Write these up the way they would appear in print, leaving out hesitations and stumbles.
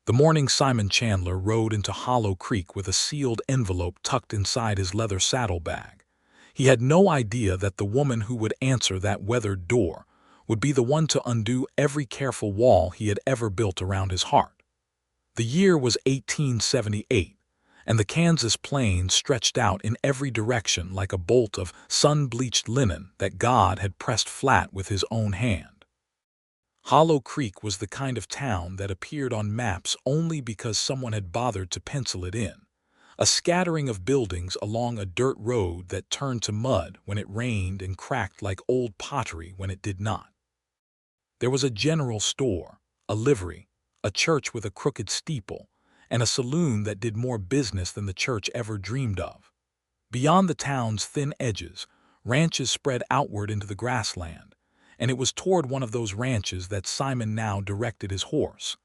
The morning Simon Chandler rode into Hollow Creek with a sealed envelope tucked inside his leather saddlebag. He had no idea that the woman who would answer that weathered door would be the one to undo every careful wall he had ever built around his heart. The year was 1878, and the Kansas plains stretched out in every direction like a bolt of sun-bleached linen that God had pressed flat with his own hand. Hollow Creek was the kind of town that appeared on maps only because someone had bothered to pencil it in. A scattering of buildings along a dirt road that turned to mud when it rained and cracked like old pottery when it did not. There was a general store, a livery, a church with a crooked steeple, and a saloon that did more business than the church ever dreamed of. Beyond the town's thin edges, ranches spread outward into the grassland, and it was toward one of those ranches that Simon now directed his horse,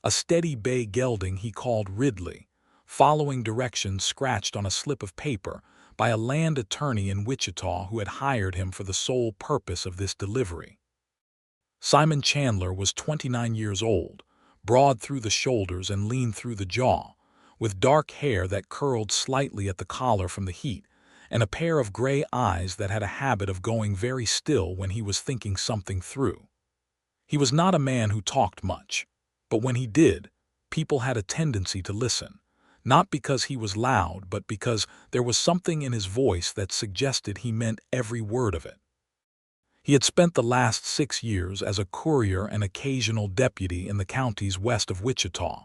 a steady bay gelding he called Ridley, following directions scratched on a slip of paper by a land attorney in Wichita who had hired him for the sole purpose of this delivery. Simon Chandler was 29 years old, broad through the shoulders and lean through the jaw, with dark hair that curled slightly at the collar from the heat, and a pair of gray eyes that had a habit of going very still when he was thinking something through. He was not a man who talked much, but when he did, people had a tendency to listen, not because he was loud, but because there was something in his voice that suggested he meant every word of it. He had spent the last 6 years as a courier and occasional deputy in the counties west of Wichita,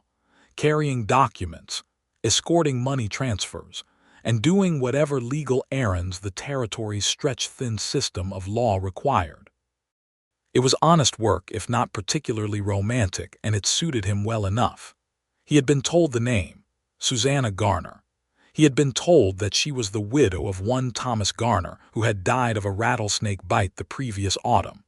carrying documents, escorting money transfers, and doing whatever legal errands the territory's stretch-thin system of law required. It was honest work, if not particularly romantic, and it suited him well enough. He had been told the name, Susanna Garner. He had been told that she was the widow of one Thomas Garner who had died of a rattlesnake bite the previous autumn.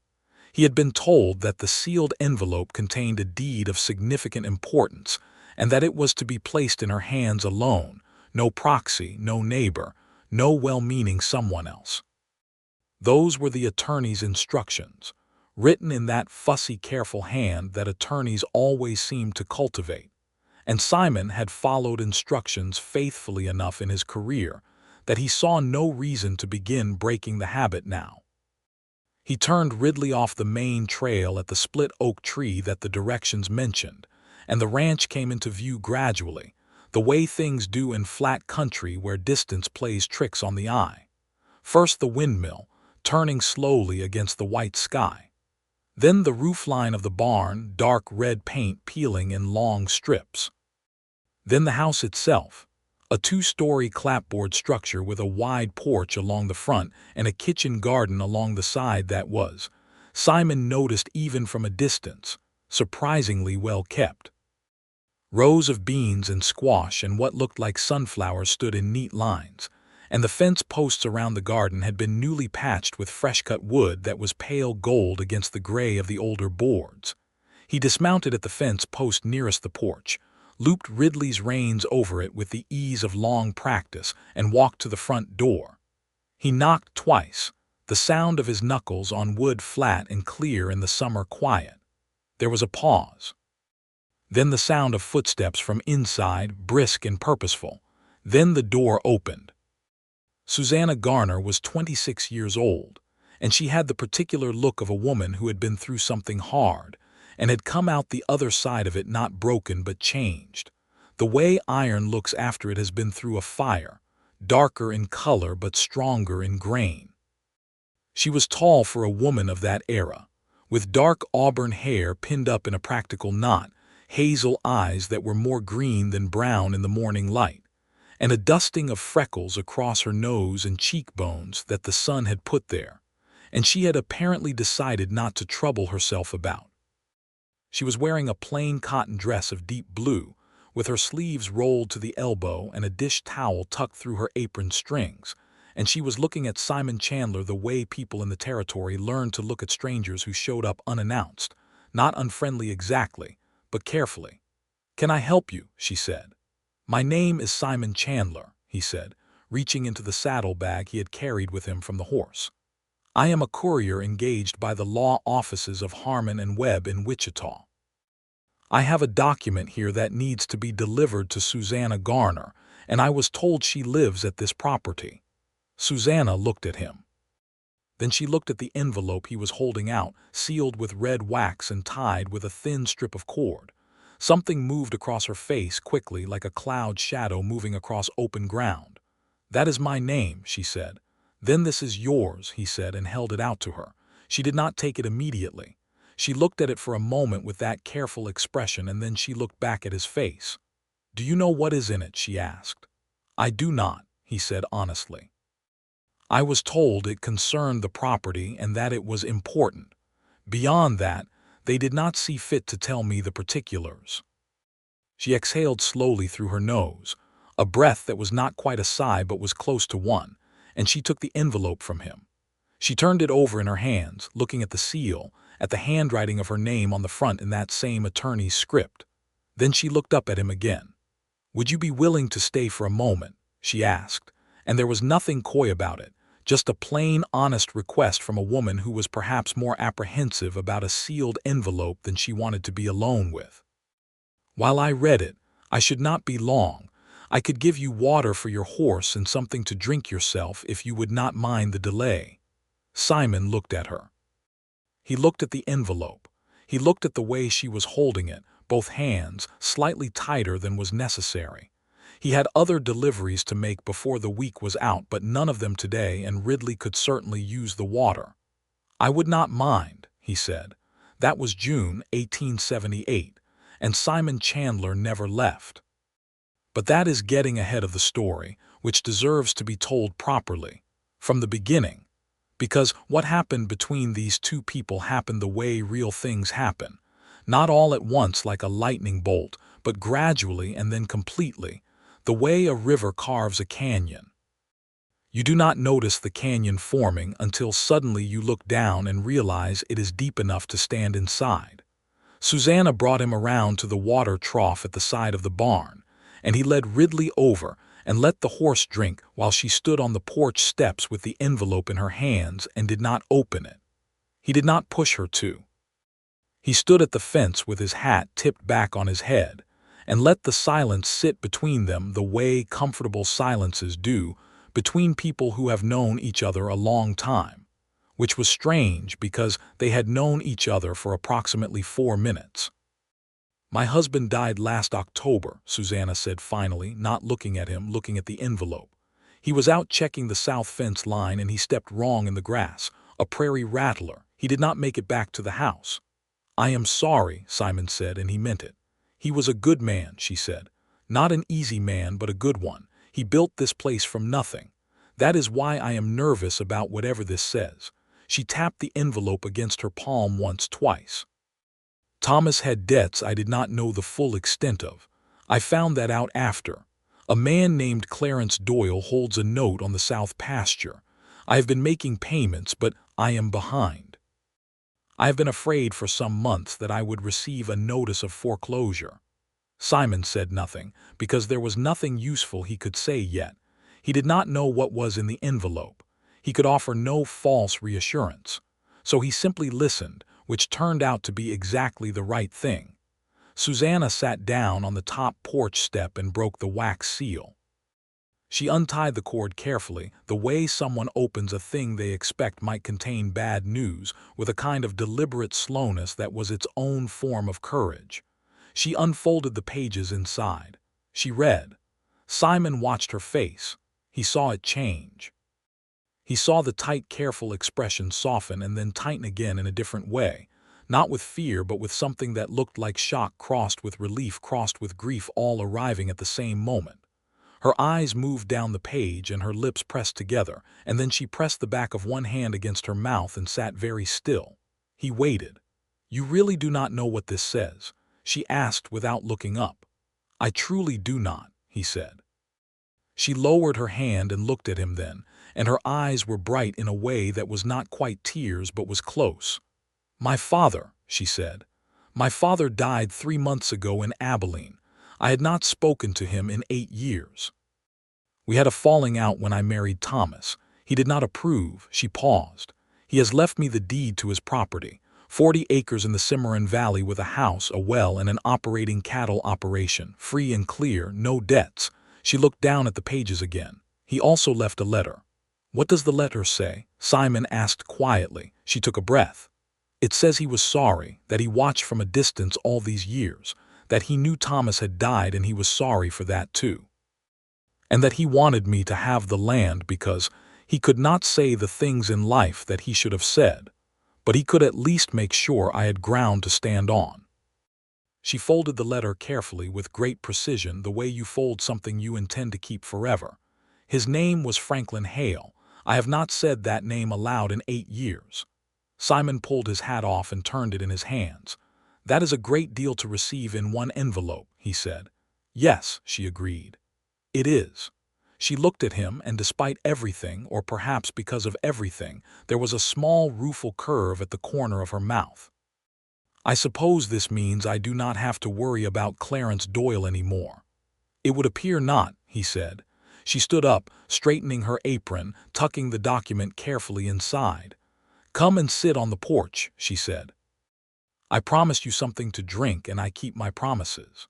He had been told that the sealed envelope contained a deed of significant importance and that it was to be placed in her hands alone, no proxy, no neighbor, no well-meaning someone else. Those were the attorney's instructions, written in that fussy, careful hand that attorneys always seemed to cultivate. And Simon had followed instructions faithfully enough in his career that he saw no reason to begin breaking the habit now. He turned Ridley off the main trail at the split oak tree that the directions mentioned, and the ranch came into view gradually, the way things do in flat country where distance plays tricks on the eye. First the windmill, turning slowly against the white sky. Then the roofline of the barn, dark red paint peeling in long strips. Then the house itself, a 2-story clapboard structure with a wide porch along the front and a kitchen garden along the side that was, Simon noticed even from a distance, surprisingly well kept. Rows of beans and squash and what looked like sunflowers stood in neat lines, and the fence posts around the garden had been newly patched with fresh-cut wood that was pale gold against the gray of the older boards. He dismounted at the fence post nearest the porch, looped Ridley's reins over it with the ease of long practice, and walked to the front door. He knocked twice, the sound of his knuckles on wood flat and clear in the summer quiet. There was a pause. Then the sound of footsteps from inside, brisk and purposeful. Then the door opened. Susanna Garner was 26 years old, and she had the particular look of a woman who had been through something hard, and had come out the other side of it not broken but changed, the way iron looks after it has been through a fire, darker in color but stronger in grain. She was tall for a woman of that era, with dark auburn hair pinned up in a practical knot, hazel eyes that were more green than brown in the morning light, and a dusting of freckles across her nose and cheekbones that the sun had put there, and she had apparently decided not to trouble herself about. She was wearing a plain cotton dress of deep blue, with her sleeves rolled to the elbow and a dish towel tucked through her apron strings, and she was looking at Simon Chandler the way people in the territory learned to look at strangers who showed up unannounced, not unfriendly exactly, but carefully. "Can I help you?" she said. "My name is Simon Chandler," he said, reaching into the saddlebag he had carried with him from the horse. "I am a courier engaged by the law offices of Harmon and Webb in Wichita." I have a document here that needs to be delivered to Susanna Garner, and I was told she lives at this property." Susanna looked at him. Then she looked at the envelope he was holding out, sealed with red wax and tied with a thin strip of cord. Something moved across her face quickly, like a cloud shadow moving across open ground. "That is my name," she said. "Then this is yours," he said, and held it out to her. She did not take it immediately. She looked at it for a moment with that careful expression, and then she looked back at his face. "Do you know what is in it?" she asked. "I do not," he said honestly. "I was told it concerned the property and that it was important. Beyond that, they did not see fit to tell me the particulars." She exhaled slowly through her nose, a breath that was not quite a sigh but was close to one, and she took the envelope from him. She turned it over in her hands, looking at the seal, at the handwriting of her name on the front in that same attorney's script. Then she looked up at him again. "Would you be willing to stay for a moment?" she asked, and there was nothing coy about it. Just a plain, honest request from a woman who was perhaps more apprehensive about a sealed envelope than she wanted to be alone with. "While I read it, I should not be long. I could give you water for your horse and something to drink yourself if you would not mind the delay." Simon looked at her. He looked at the envelope. He looked at the way she was holding it, both hands slightly tighter than was necessary. He had other deliveries to make before the week was out, but none of them today, and Ridley could certainly use the water. "I would not mind," he said. That was June 1878, and Simon Chandler never left. But that is getting ahead of the story, which deserves to be told properly, from the beginning. Because what happened between these two people happened the way real things happen. Not all at once like a lightning bolt, but gradually and then completely, the way a river carves a canyon. You do not notice the canyon forming until suddenly you look down and realize it is deep enough to stand inside. Susanna brought him around to the water trough at the side of the barn, and he led Ridley over and let the horse drink while she stood on the porch steps with the envelope in her hands and did not open it. He did not push her to. He stood at the fence with his hat tipped back on his head, and let the silence sit between them the way comfortable silences do between people who have known each other a long time, which was strange because they had known each other for approximately 4 minutes. "My husband died last October," Susanna said finally, not looking at him, looking at the envelope. "He was out checking the south fence line and he stepped wrong in the grass, a prairie rattler. He did not make it back to the house." "I am sorry," Simon said, and he meant it. "He was a good man," she said. "Not an easy man, but a good one. He built this place from nothing. That is why I am nervous about whatever this says." She tapped the envelope against her palm once, twice. "Thomas had debts I did not know the full extent of. I found that out after. A man named Clarence Doyle holds a note on the south pasture. I have been making payments, but I am behind. I have been afraid for some months that I would receive a notice of foreclosure." Simon said nothing, because there was nothing useful he could say yet. He did not know what was in the envelope. He could offer no false reassurance. So he simply listened, which turned out to be exactly the right thing. Susanna sat down on the top porch step and broke the wax seal. She untied the cord carefully, the way someone opens a thing they expect might contain bad news, with a kind of deliberate slowness that was its own form of courage. She unfolded the pages inside. She read. Simon watched her face. He saw it change. He saw the tight, careful expression soften and then tighten again in a different way, not with fear but with something that looked like shock crossed with relief crossed with grief, all arriving at the same moment. Her eyes moved down the page and her lips pressed together, and then she pressed the back of one hand against her mouth and sat very still. He waited. "You really do not know what this says?" she asked without looking up. "I truly do not," he said. She lowered her hand and looked at him then, and her eyes were bright in a way that was not quite tears but was close. "My father," she said. "My father died 3 months ago in Abilene. I had not spoken to him in 8 years. We had a falling out when I married Thomas. He did not approve." She paused. "He has left me the deed to his property. 40 acres in the Cimarron Valley with a house, a well, and an operating cattle operation, free and clear, no debts. She looked down at the pages again. He also left a letter. What does the letter say? Simon asked quietly. She took a breath. It says he was sorry, that he watched from a distance all these years, that he knew Thomas had died and he was sorry for that too. And that he wanted me to have the land because he could not say the things in life that he should have said, but he could at least make sure I had ground to stand on. She folded the letter carefully with great precision, the way you fold something you intend to keep forever. His name was Franklin Hale. I have not said that name aloud in 8 years. Simon pulled his hat off and turned it in his hands. That is a great deal to receive in one envelope, he said. Yes, she agreed. It is. She looked at him, and despite everything, or perhaps because of everything, there was a small rueful curve at the corner of her mouth. I suppose this means I do not have to worry about Clarence Doyle anymore. It would appear not, he said. She stood up, straightening her apron, tucking the document carefully inside. Come and sit on the porch, she said. I promised you something to drink, and I keep my promises.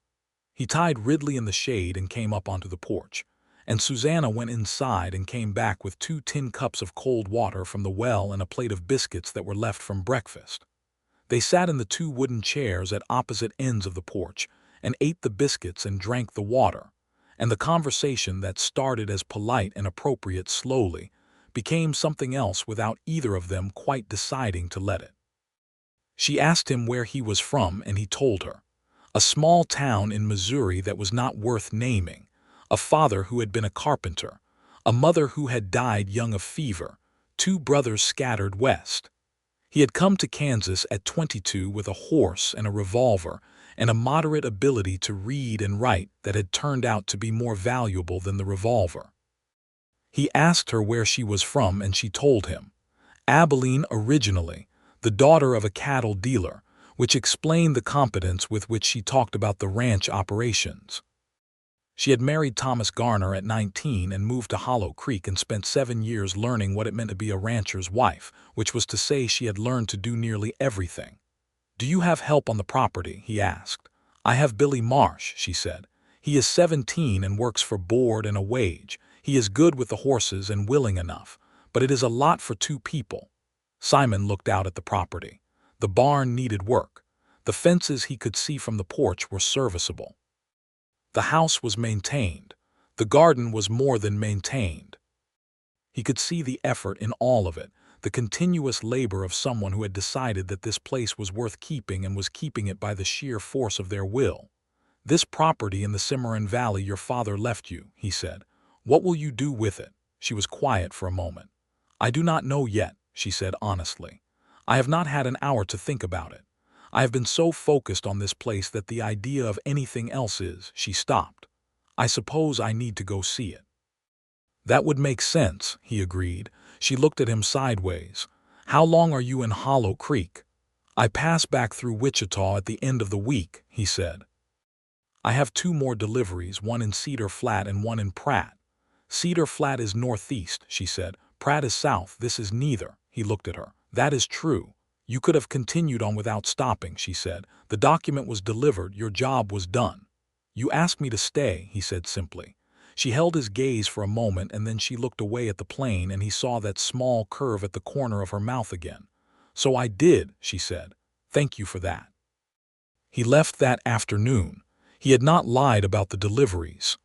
He tied Ridley in the shade and came up onto the porch, and Susanna went inside and came back with 2 tin cups of cold water from the well and a plate of biscuits that were left from breakfast. They sat in the 2 wooden chairs at opposite ends of the porch and ate the biscuits and drank the water, and the conversation that started as polite and appropriate slowly became something else without either of them quite deciding to let it. She asked him where he was from, and he told her. A small town in Missouri that was not worth naming, a father who had been a carpenter, a mother who had died young of fever, 2 brothers scattered west. He had come to Kansas at 22 with a horse and a revolver and a moderate ability to read and write that had turned out to be more valuable than the revolver. He asked her where she was from, and she told him. Abilene originally, the daughter of a cattle dealer, which explained the competence with which she talked about the ranch operations. She had married Thomas Garner at 19 and moved to Hollow Creek and spent 7 years learning what it meant to be a rancher's wife, which was to say she had learned to do nearly everything. Do you have help on the property? He asked. I have Billy Marsh, she said. He is 17 and works for board and a wage. He is good with the horses and willing enough, but it is a lot for 2 people. Simon looked out at the property. The barn needed work. The fences he could see from the porch were serviceable. The house was maintained. The garden was more than maintained. He could see the effort in all of it, the continuous labor of someone who had decided that this place was worth keeping and was keeping it by the sheer force of their will. This property in the Cimarron Valley your father left you, he said. What will you do with it? She was quiet for a moment. I do not know yet, she said honestly. I have not had an hour to think about it. I have been so focused on this place that the idea of anything else is, she stopped. I suppose I need to go see it. That would make sense, he agreed. She looked at him sideways. How long are you in Hollow Creek? I pass back through Wichita at the end of the week, he said. I have 2 more deliveries, one in Cedar Flat and one in Pratt. Cedar Flat is northeast, she said. Pratt is south. This is neither. He looked at her. That is true. You could have continued on without stopping, she said. The document was delivered. Your job was done. You asked me to stay, he said simply. She held his gaze for a moment, and then she looked away at the plain, and he saw that small curve at the corner of her mouth again. So I did, she said. Thank you for that. He left that afternoon. He had not lied about the deliveries.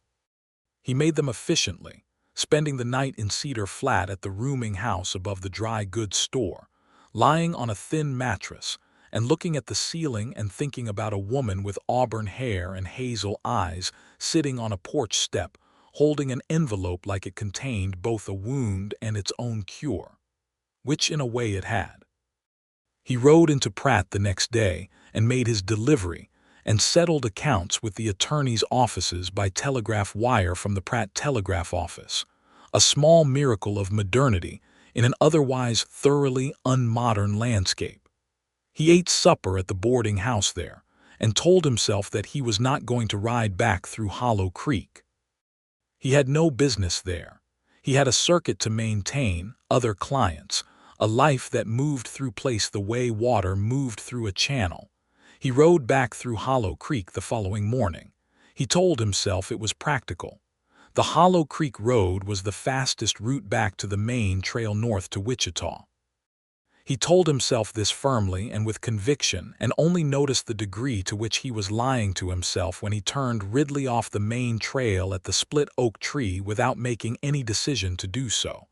He made them efficiently, spending the night in Cedar Flat at the rooming house above the dry goods store, lying on a thin mattress and looking at the ceiling and thinking about a woman with auburn hair and hazel eyes sitting on a porch step, holding an envelope like it contained both a wound and its own cure, which in a way it had. He rode into Pratt the next day and made his delivery and settled accounts with the attorney's offices by telegraph wire from the Pratt telegraph office, a small miracle of modernity in an otherwise thoroughly unmodern landscape. He ate supper at the boarding house there and told himself that he was not going to ride back through Hollow Creek. He had no business there. He had a circuit to maintain, other clients, A life that moved through place the way water moved through a channel. He rode back through Hollow Creek the following morning. He told himself it was practical. The Hollow Creek Road was the fastest route back to the main trail north to Wichita. He told himself this firmly and with conviction, and only noticed the degree to which he was lying to himself when he turned Ridley off the main trail at the split oak tree without making any decision to do so.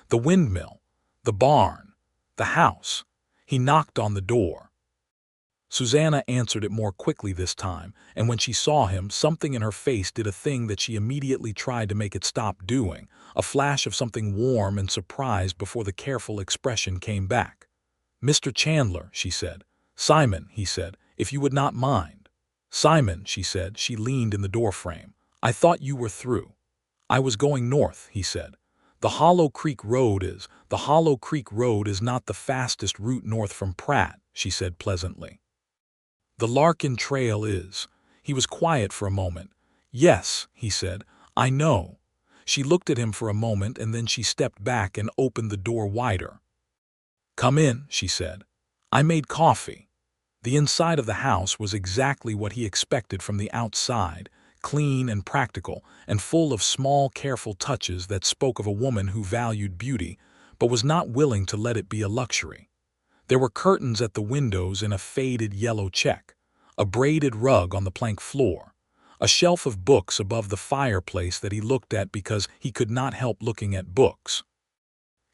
The windmill, the barn, the house. He knocked on the door. Susanna answered it more quickly this time, and when she saw him, something in her face did a thing that she immediately tried to make it stop doing, a flash of something warm and surprised before the careful expression came back. "Mr. Chandler," she said. "Simon," he said, "if you would not mind." "Simon," she said. She leaned in the doorframe. "I thought you were through." "I was going north," he said. The Hollow Creek Road is not the fastest route north from Pratt," she said pleasantly. "The Larkin Trail is." He was quiet for a moment. "Yes," he said, "I know." She looked at him for a moment, and then she stepped back and opened the door wider. "Come in," she said. "I made coffee." The inside of the house was exactly what he expected from the outside, clean and practical, and full of small, careful touches that spoke of a woman who valued beauty, but was not willing to let it be a luxury. There were curtains at the windows in a faded yellow check, a braided rug on the plank floor, a shelf of books above the fireplace that he looked at because he could not help looking at books.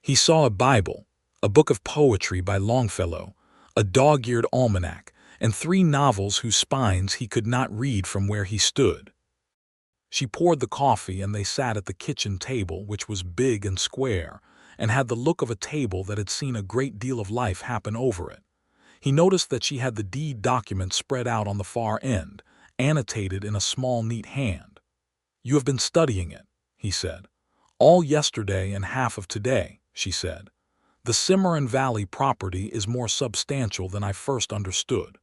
He saw a Bible, a book of poetry by Longfellow, a dog-eared almanac, and 3 novels whose spines he could not read from where he stood. She poured the coffee, and they sat at the kitchen table, which was big and square, and had the look of a table that had seen a great deal of life happen over it. He noticed that she had the deed document spread out on the far end, annotated in a small, neat hand. "You have been studying it," he said. "All yesterday and half of today," she said. "The Cimarron Valley property is more substantial than I first understood.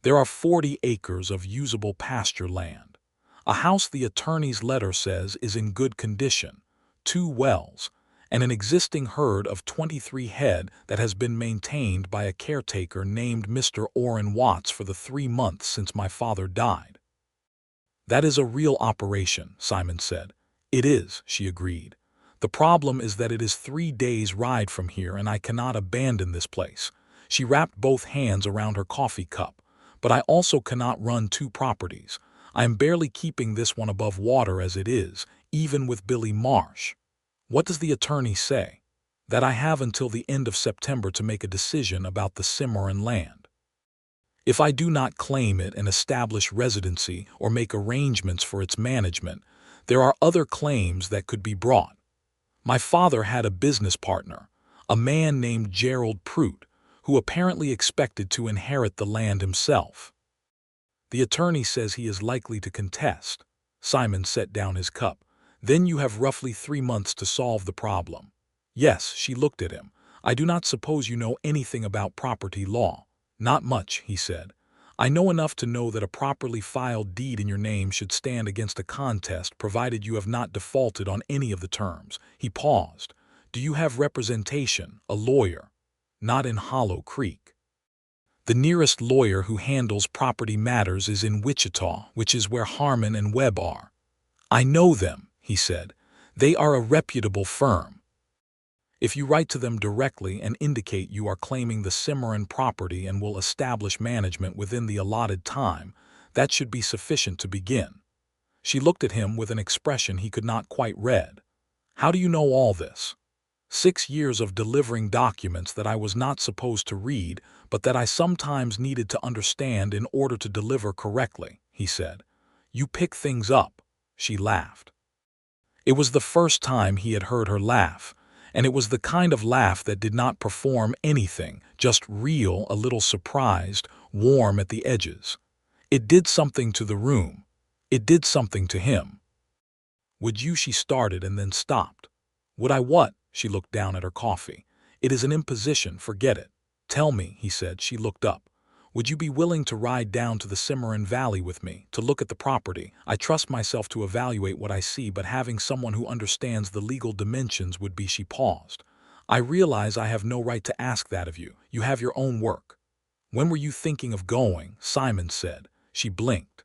There are 40 acres of usable pasture land. A house the attorney's letter says is in good condition, 2 wells, and an existing herd of 23 head that has been maintained by a caretaker named Mr. Orrin Watts for the 3 months since my father died." "That is a real operation," Simon said. "It is," she agreed. "The problem is that it is 3 days' ride from here, and I cannot abandon this place." She wrapped both hands around her coffee cup. "But I also cannot run 2 properties. I am barely keeping this one above water as it is, even with Billy Marsh." "What does the attorney say?" "That I have until the end of September to make a decision about the Cimarron land. If I do not claim it and establish residency or make arrangements for its management, there are other claims that could be brought. My father had a business partner, a man named Gerald Prout, who apparently expected to inherit the land himself. The attorney says he is likely to contest." Simon set down his cup. "Then you have roughly 3 months to solve the problem." "Yes," she looked at him. "I do not suppose you know anything about property law." "Not much," he said. "I know enough to know that a properly filed deed in your name should stand against a contest provided you have not defaulted on any of the terms." He paused. "Do you have representation, a lawyer?" "Not in Hollow Creek. The nearest lawyer who handles property matters is in Wichita, which is where Harmon and Webb are." "I know them," he said. "They are a reputable firm. If you write to them directly and indicate you are claiming the Cimarron property and will establish management within the allotted time, that should be sufficient to begin." She looked at him with an expression he could not quite read. "How do you know all this?" 6 years of delivering documents that I was not supposed to read, but that I sometimes needed to understand in order to deliver correctly," he said. "You pick things up." She laughed. It was the first time he had heard her laugh, and it was the kind of laugh that did not perform anything, just real, a little surprised, warm at the edges. It did something to the room. It did something to him. "Would you?" she started and then stopped. "Would I what?" She looked down at her coffee. "It is an imposition, forget it." "Tell me," he said. She looked up. "Would you be willing to ride down to the Cimarron Valley with me, to look at the property? I trust myself to evaluate what I see, but having someone who understands the legal dimensions would be..." She paused. I realize I have no right to ask that of you. You have your own work. When were you thinking of going? Simon said. She blinked.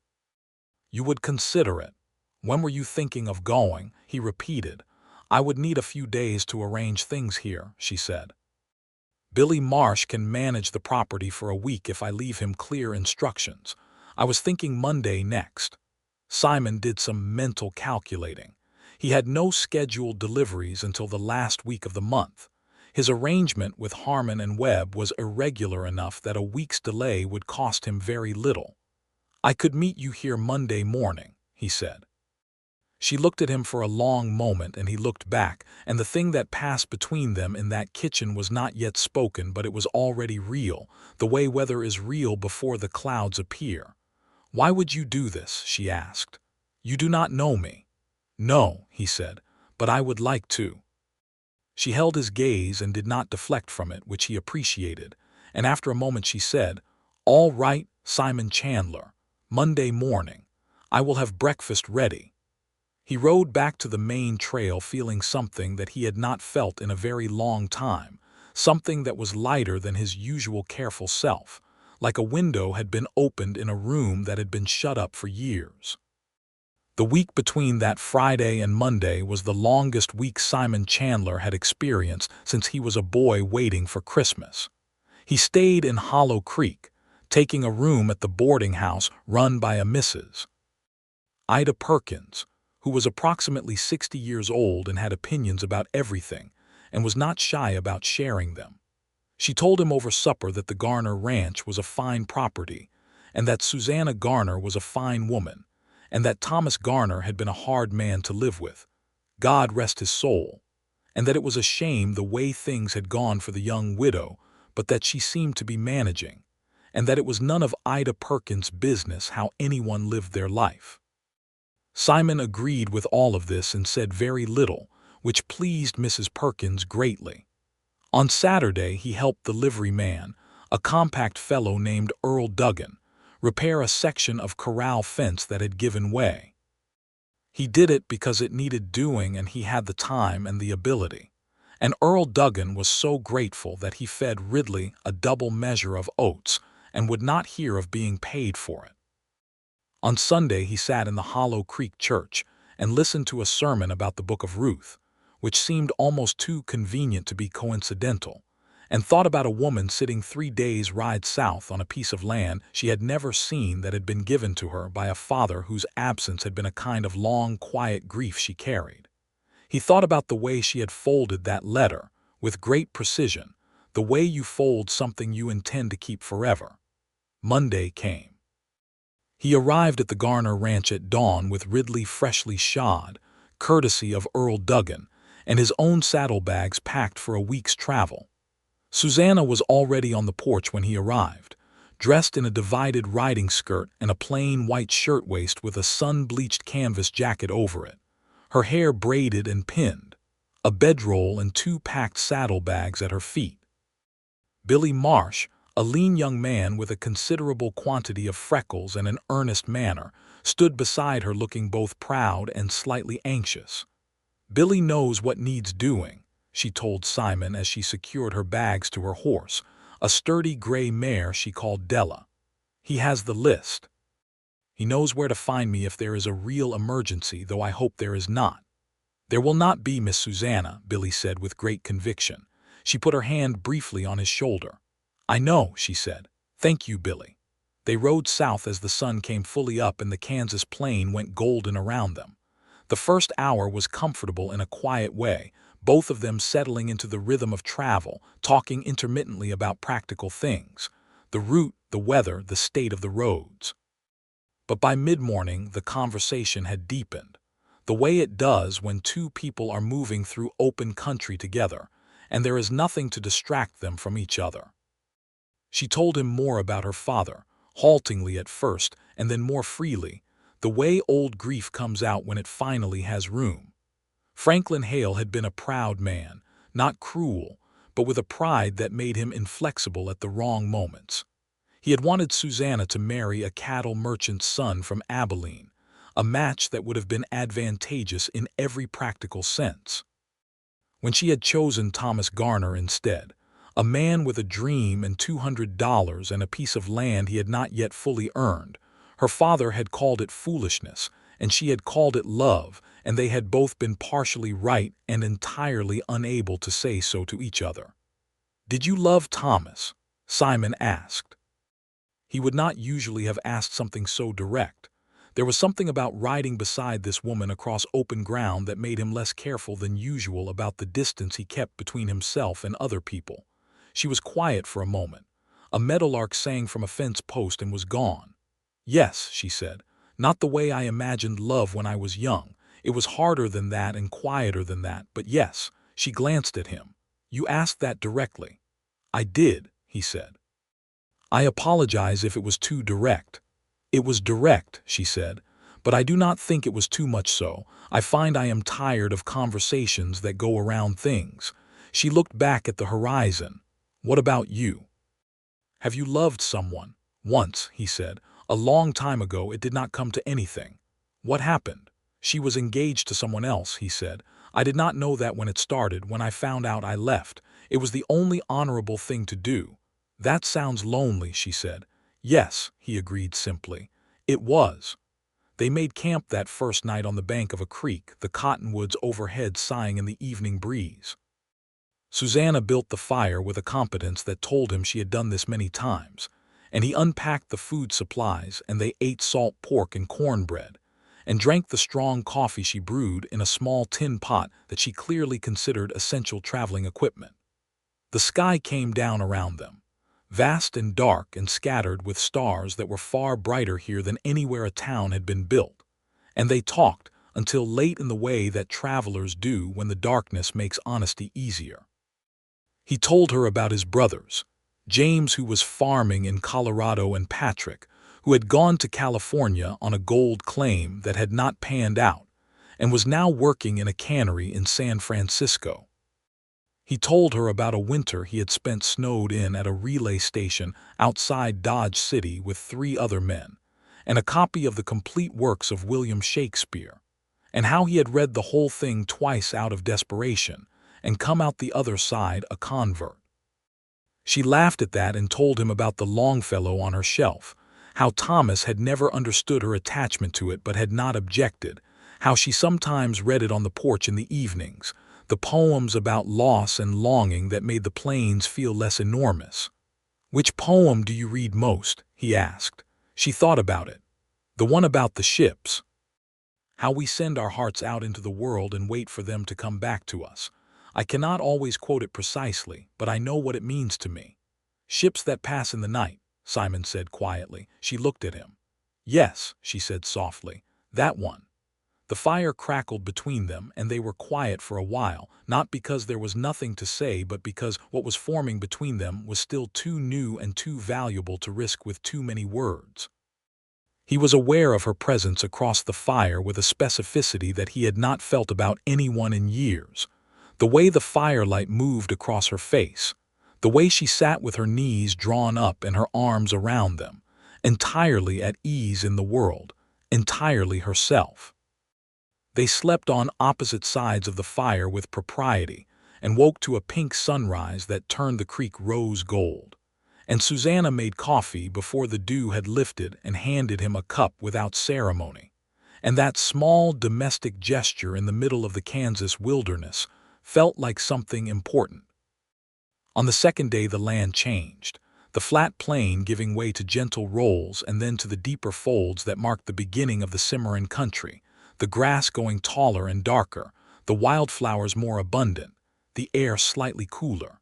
You would consider it. When were you thinking of going? He repeated. I would need a few days to arrange things here, she said. Billy Marsh can manage the property for a week if I leave him clear instructions. I was thinking Monday next. Simon did some mental calculating. He had no scheduled deliveries until the last week of the month. His arrangement with Harmon and Webb was irregular enough that a week's delay would cost him very little. I could meet you here Monday morning, he said. She looked at him for a long moment, and he looked back, and the thing that passed between them in that kitchen was not yet spoken, but it was already real, the way weather is real before the clouds appear. Why would you do this? She asked. You do not know me. No, he said, but I would like to. She held his gaze and did not deflect from it, which he appreciated, and after a moment she said, All right, Simon Chandler, Monday morning. I will have breakfast ready. He rode back to the main trail feeling something that he had not felt in a very long time, something that was lighter than his usual careful self, like a window had been opened in a room that had been shut up for years. The week between that Friday and Monday was the longest week Simon Chandler had experienced since he was a boy waiting for Christmas. He stayed in Hollow Creek, taking a room at the boarding house run by a Mrs. Ida Perkins, who was approximately 60 years old and had opinions about everything, and was not shy about sharing them. She told him over supper that the Garner Ranch was a fine property, and that Susanna Garner was a fine woman, and that Thomas Garner had been a hard man to live with, God rest his soul, and that it was a shame the way things had gone for the young widow, but that she seemed to be managing, and that it was none of Ida Perkins' business how anyone lived their life. Simon agreed with all of this and said very little, which pleased Mrs. Perkins greatly. On Saturday he helped the liveryman, a compact fellow named Earl Duggan, repair a section of corral fence that had given way. He did it because it needed doing and he had the time and the ability. And Earl Duggan was so grateful that he fed Ridley a double measure of oats and would not hear of being paid for it. On Sunday he sat in the Hollow Creek Church and listened to a sermon about the book of Ruth, which seemed almost too convenient to be coincidental, and thought about a woman sitting 3 days' ride south on a piece of land she had never seen that had been given to her by a father whose absence had been a kind of long, quiet grief she carried. He thought about the way she had folded that letter, with great precision, the way you fold something you intend to keep forever. Monday came. He arrived at the Garner Ranch at dawn with Ridley freshly shod, courtesy of Earl Duggan, and his own saddlebags packed for a week's travel. Susanna was already on the porch when he arrived, dressed in a divided riding skirt and a plain white shirtwaist with a sun-bleached canvas jacket over it, her hair braided and pinned, a bedroll and 2 packed saddlebags at her feet. Billy Marsh, a lean young man with a considerable quantity of freckles and an earnest manner, stood beside her looking both proud and slightly anxious. Billy knows what needs doing, she told Simon as she secured her bags to her horse, a sturdy gray mare she called Della. He has the list. He knows where to find me if there is a real emergency, though I hope there is not. There will not be, Miss Susanna, Billy said with great conviction. She put her hand briefly on his shoulder. I know, she said. Thank you, Billy. They rode south as the sun came fully up and the Kansas plain went golden around them. The first hour was comfortable in a quiet way, both of them settling into the rhythm of travel, talking intermittently about practical things, the route, the weather, the state of the roads. But by mid-morning the conversation had deepened, the way it does when 2 people are moving through open country together, and there is nothing to distract them from each other. She told him more about her father, haltingly at first and then more freely, the way old grief comes out when it finally has room. Franklin Hale had been a proud man, not cruel, but with a pride that made him inflexible at the wrong moments. He had wanted Susanna to marry a cattle merchant's son from Abilene, a match that would have been advantageous in every practical sense. When she had chosen Thomas Garner instead, a man with a dream and $200 and a piece of land he had not yet fully earned, her father had called it foolishness, and she had called it love, and they had both been partially right and entirely unable to say so to each other. "Did you love Thomas?" Simon asked. He would not usually have asked something so direct. There was something about riding beside this woman across open ground that made him less careful than usual about the distance he kept between himself and other people. She was quiet for a moment. A meadowlark sang from a fence post and was gone. "Yes," she said, "not the way I imagined love when I was young. It was harder than that and quieter than that, but yes." She glanced at him. "You asked that directly." "I did," he said. "I apologize if it was too direct." "It was direct," she said, "but I do not think it was too much so. I find I am tired of conversations that go around things." She looked back at the horizon. "What about you?" "Have you loved someone?" "Once," he said. "A long time ago. It did not come to anything." "What happened?" "She was engaged to someone else," he said. "I did not know that when it started. When I found out, I left. It was the only honorable thing to do." "That sounds lonely," she said. "Yes," he agreed simply. "It was." They made camp that first night on the bank of a creek, the cottonwoods overhead sighing in the evening breeze. Susanna built the fire with a competence that told him she had done this many times, and he unpacked the food supplies, and they ate salt pork and cornbread, and drank the strong coffee she brewed in a small tin pot that she clearly considered essential traveling equipment. The sky came down around them, vast and dark and scattered with stars that were far brighter here than anywhere a town had been built, and they talked until late in the way that travelers do when the darkness makes honesty easier. He told her about his brothers, James, who was farming in Colorado, and Patrick, who had gone to California on a gold claim that had not panned out and was now working in a cannery in San Francisco. He told her about a winter he had spent snowed in at a relay station outside Dodge City with 3 other men, and a copy of the complete works of William Shakespeare, and how he had read the whole thing twice out of desperation and come out the other side a convert. She laughed at that and told him about the Longfellow on her shelf, how Thomas had never understood her attachment to it but had not objected, how she sometimes read it on the porch in the evenings, the poems about loss and longing that made the plains feel less enormous. "Which poem do you read most?" he asked. She thought about it. "The one about the ships. How we send our hearts out into the world and wait for them to come back to us. I cannot always quote it precisely, but I know what it means to me." "Ships that pass in the night," Simon said quietly. She looked at him. "Yes," she said softly, "that one." The fire crackled between them, and they were quiet for a while, not because there was nothing to say, but because what was forming between them was still too new and too valuable to risk with too many words. He was aware of her presence across the fire with a specificity that he had not felt about anyone in years. The way the firelight moved across her face, the way she sat with her knees drawn up and her arms around them, entirely at ease in the world, entirely herself. They slept on opposite sides of the fire with propriety, and woke to a pink sunrise that turned the creek rose gold. And Susanna made coffee before the dew had lifted and handed him a cup without ceremony. And that small domestic gesture in the middle of the Kansas wilderness felt like something important. On the second day the land changed, the flat plain giving way to gentle rolls and then to the deeper folds that marked the beginning of the Cimarron country, the grass going taller and darker, the wildflowers more abundant, the air slightly cooler.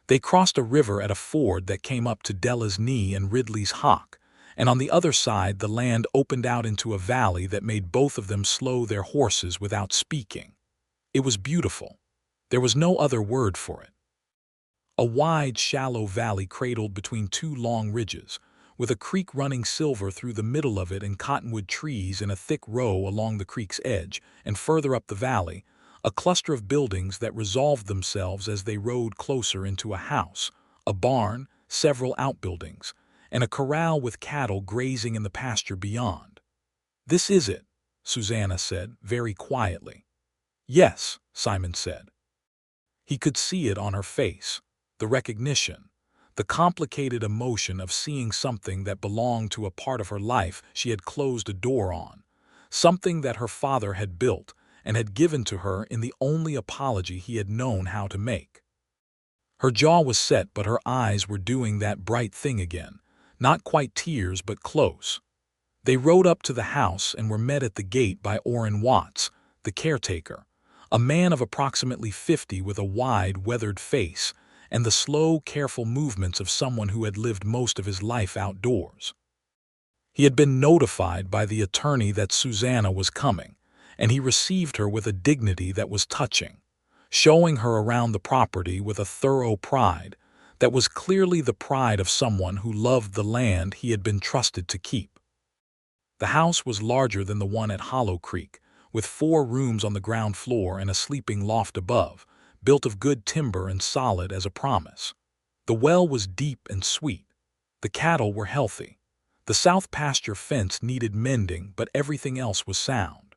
They crossed a river at a ford that came up to Della's Knee and Ridley's Hock, and on the other side the land opened out into a valley that made both of them slow their horses without speaking. It was beautiful. There was no other word for it. A wide, shallow valley cradled between 2 long ridges, with a creek running silver through the middle of it and cottonwood trees in a thick row along the creek's edge, and further up the valley, a cluster of buildings that resolved themselves as they rode closer into a house, a barn, several outbuildings, and a corral with cattle grazing in the pasture beyond. "This is it," Susanna said, very quietly. "Yes," Simon said. He could see it on her face, the recognition, the complicated emotion of seeing something that belonged to a part of her life she had closed a door on, something that her father had built and had given to her in the only apology he had known how to make. Her jaw was set, but her eyes were doing that bright thing again, not quite tears but close. They rode up to the house and were met at the gate by Orrin Watts, the caretaker, a man of approximately 50 with a wide, weathered face and the slow, careful movements of someone who had lived most of his life outdoors. He had been notified by the attorney that Susanna was coming, and he received her with a dignity that was touching, showing her around the property with a thorough pride that was clearly the pride of someone who loved the land he had been trusted to keep. The house was larger than the one at Hollow Creek, with 4 rooms on the ground floor and a sleeping loft above, built of good timber and solid as a promise. The well was deep and sweet. The cattle were healthy. The south pasture fence needed mending, but everything else was sound.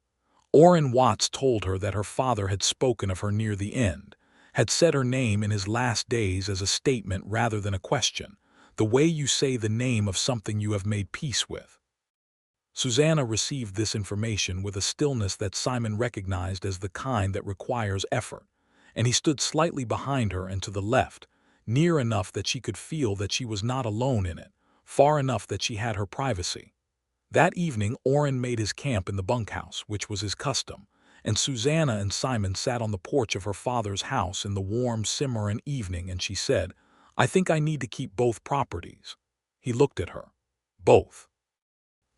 Orrin Watts told her that her father had spoken of her near the end, had said her name in his last days as a statement rather than a question, the way you say the name of something you have made peace with. Susanna received this information with a stillness that Simon recognized as the kind that requires effort, and he stood slightly behind her and to the left, near enough that she could feel that she was not alone in it, far enough that she had her privacy. That evening, Orrin made his camp in the bunkhouse, which was his custom, and Susanna and Simon sat on the porch of her father's house in the warm Cimarron evening, and she said, "I think I need to keep both properties." He looked at her. Both.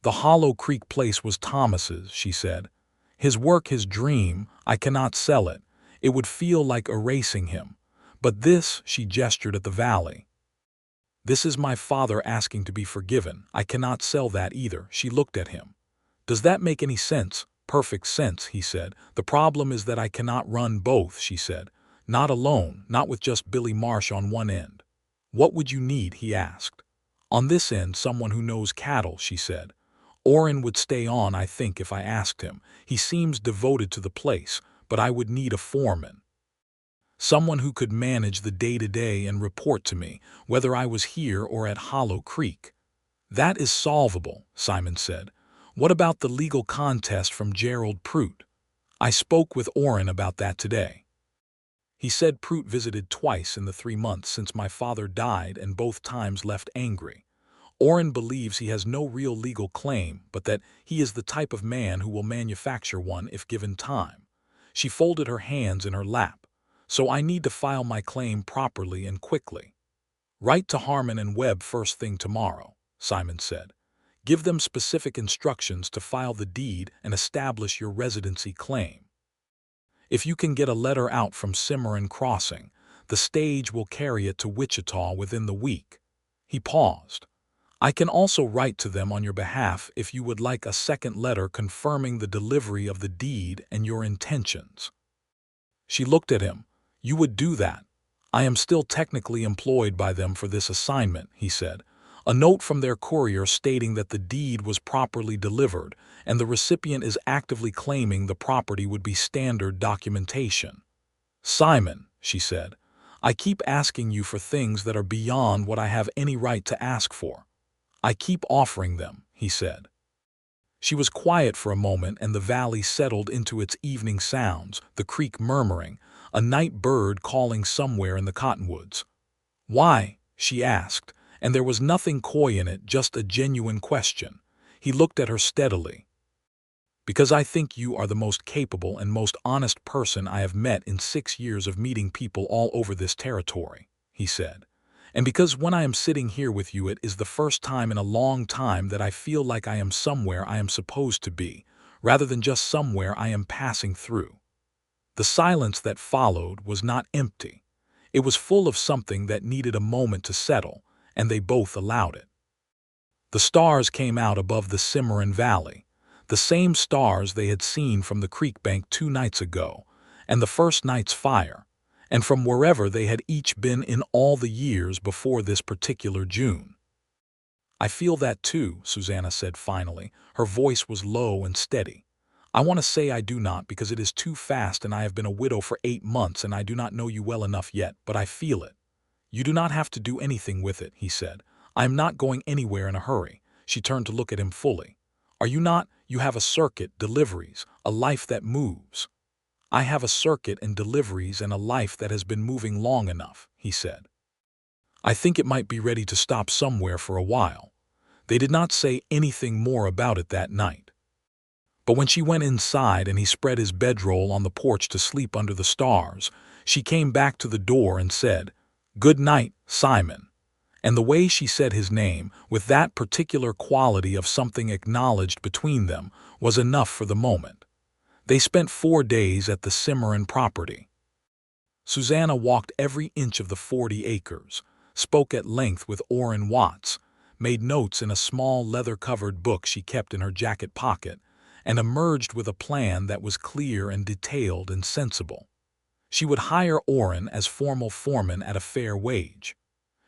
The Hollow Creek place was Thomas's, she said. His work, his dream, I cannot sell it. It would feel like erasing him. But this, she gestured at the valley. This is my father asking to be forgiven. I cannot sell that either. She looked at him. Does that make any sense? Perfect sense, he said. The problem is that I cannot run both, she said. Not alone, not with just Billy Marsh on one end. What would you need, he asked. On this end, someone who knows cattle, she said. Orrin would stay on, I think, if I asked him. He seems devoted to the place, but I would need a foreman. Someone who could manage the day-to-day and report to me, whether I was here or at Hollow Creek. That is solvable, Simon said. What about the legal contest from Gerald Prout? I spoke with Orrin about that today. He said Prout visited twice in the 3 months since my father died and both times left angry. Orrin believes he has no real legal claim, but that he is the type of man who will manufacture one if given time. She folded her hands in her lap. So I need to file my claim properly and quickly. Write to Harmon and Webb first thing tomorrow, Simon said. Give them specific instructions to file the deed and establish your residency claim. If you can get a letter out from Cimarron Crossing, the stage will carry it to Wichita within the week. He paused. I can also write to them on your behalf if you would like a second letter confirming the delivery of the deed and your intentions. She looked at him. You would do that. I am still technically employed by them for this assignment, he said. A note from their courier stating that the deed was properly delivered and the recipient is actively claiming the property would be standard documentation. Simon, she said, I keep asking you for things that are beyond what I have any right to ask for. I keep offering them, he said. She was quiet for a moment and the valley settled into its evening sounds, the creek murmuring, a night bird calling somewhere in the cottonwoods. Why? She asked, and there was nothing coy in it, just a genuine question. He looked at her steadily. Because I think you are the most capable and most honest person I have met in 6 years of meeting people all over this territory, he said. And because when I am sitting here with you it is the first time in a long time that I feel like I am somewhere I am supposed to be, rather than just somewhere I am passing through. The silence that followed was not empty. It was full of something that needed a moment to settle, and they both allowed it. The stars came out above the Cimarron Valley, the same stars they had seen from the creek bank 2 nights ago, and the first night's fire, and from wherever they had each been in all the years before this particular June. I feel that too, Susanna said finally. Her voice was low and steady. I want to say I do not because it is too fast and I have been a widow for 8 months and I do not know you well enough yet, but I feel it. You do not have to do anything with it, he said. I am not going anywhere in a hurry. She turned to look at him fully. Are you not? You have a circuit, deliveries, a life that moves. I have a circuit and deliveries and a life that has been moving long enough, he said. I think it might be ready to stop somewhere for a while. They did not say anything more about it that night. But when she went inside and he spread his bedroll on the porch to sleep under the stars, she came back to the door and said, "Good night, Simon." And the way she said his name, with that particular quality of something acknowledged between them, was enough for the moment. They spent 4 days at the Cimarron property. Susanna walked every inch of the 40 acres, spoke at length with Orrin Watts, made notes in a small leather-covered book she kept in her jacket pocket, and emerged with a plan that was clear and detailed and sensible. She would hire Orrin as formal foreman at a fair wage.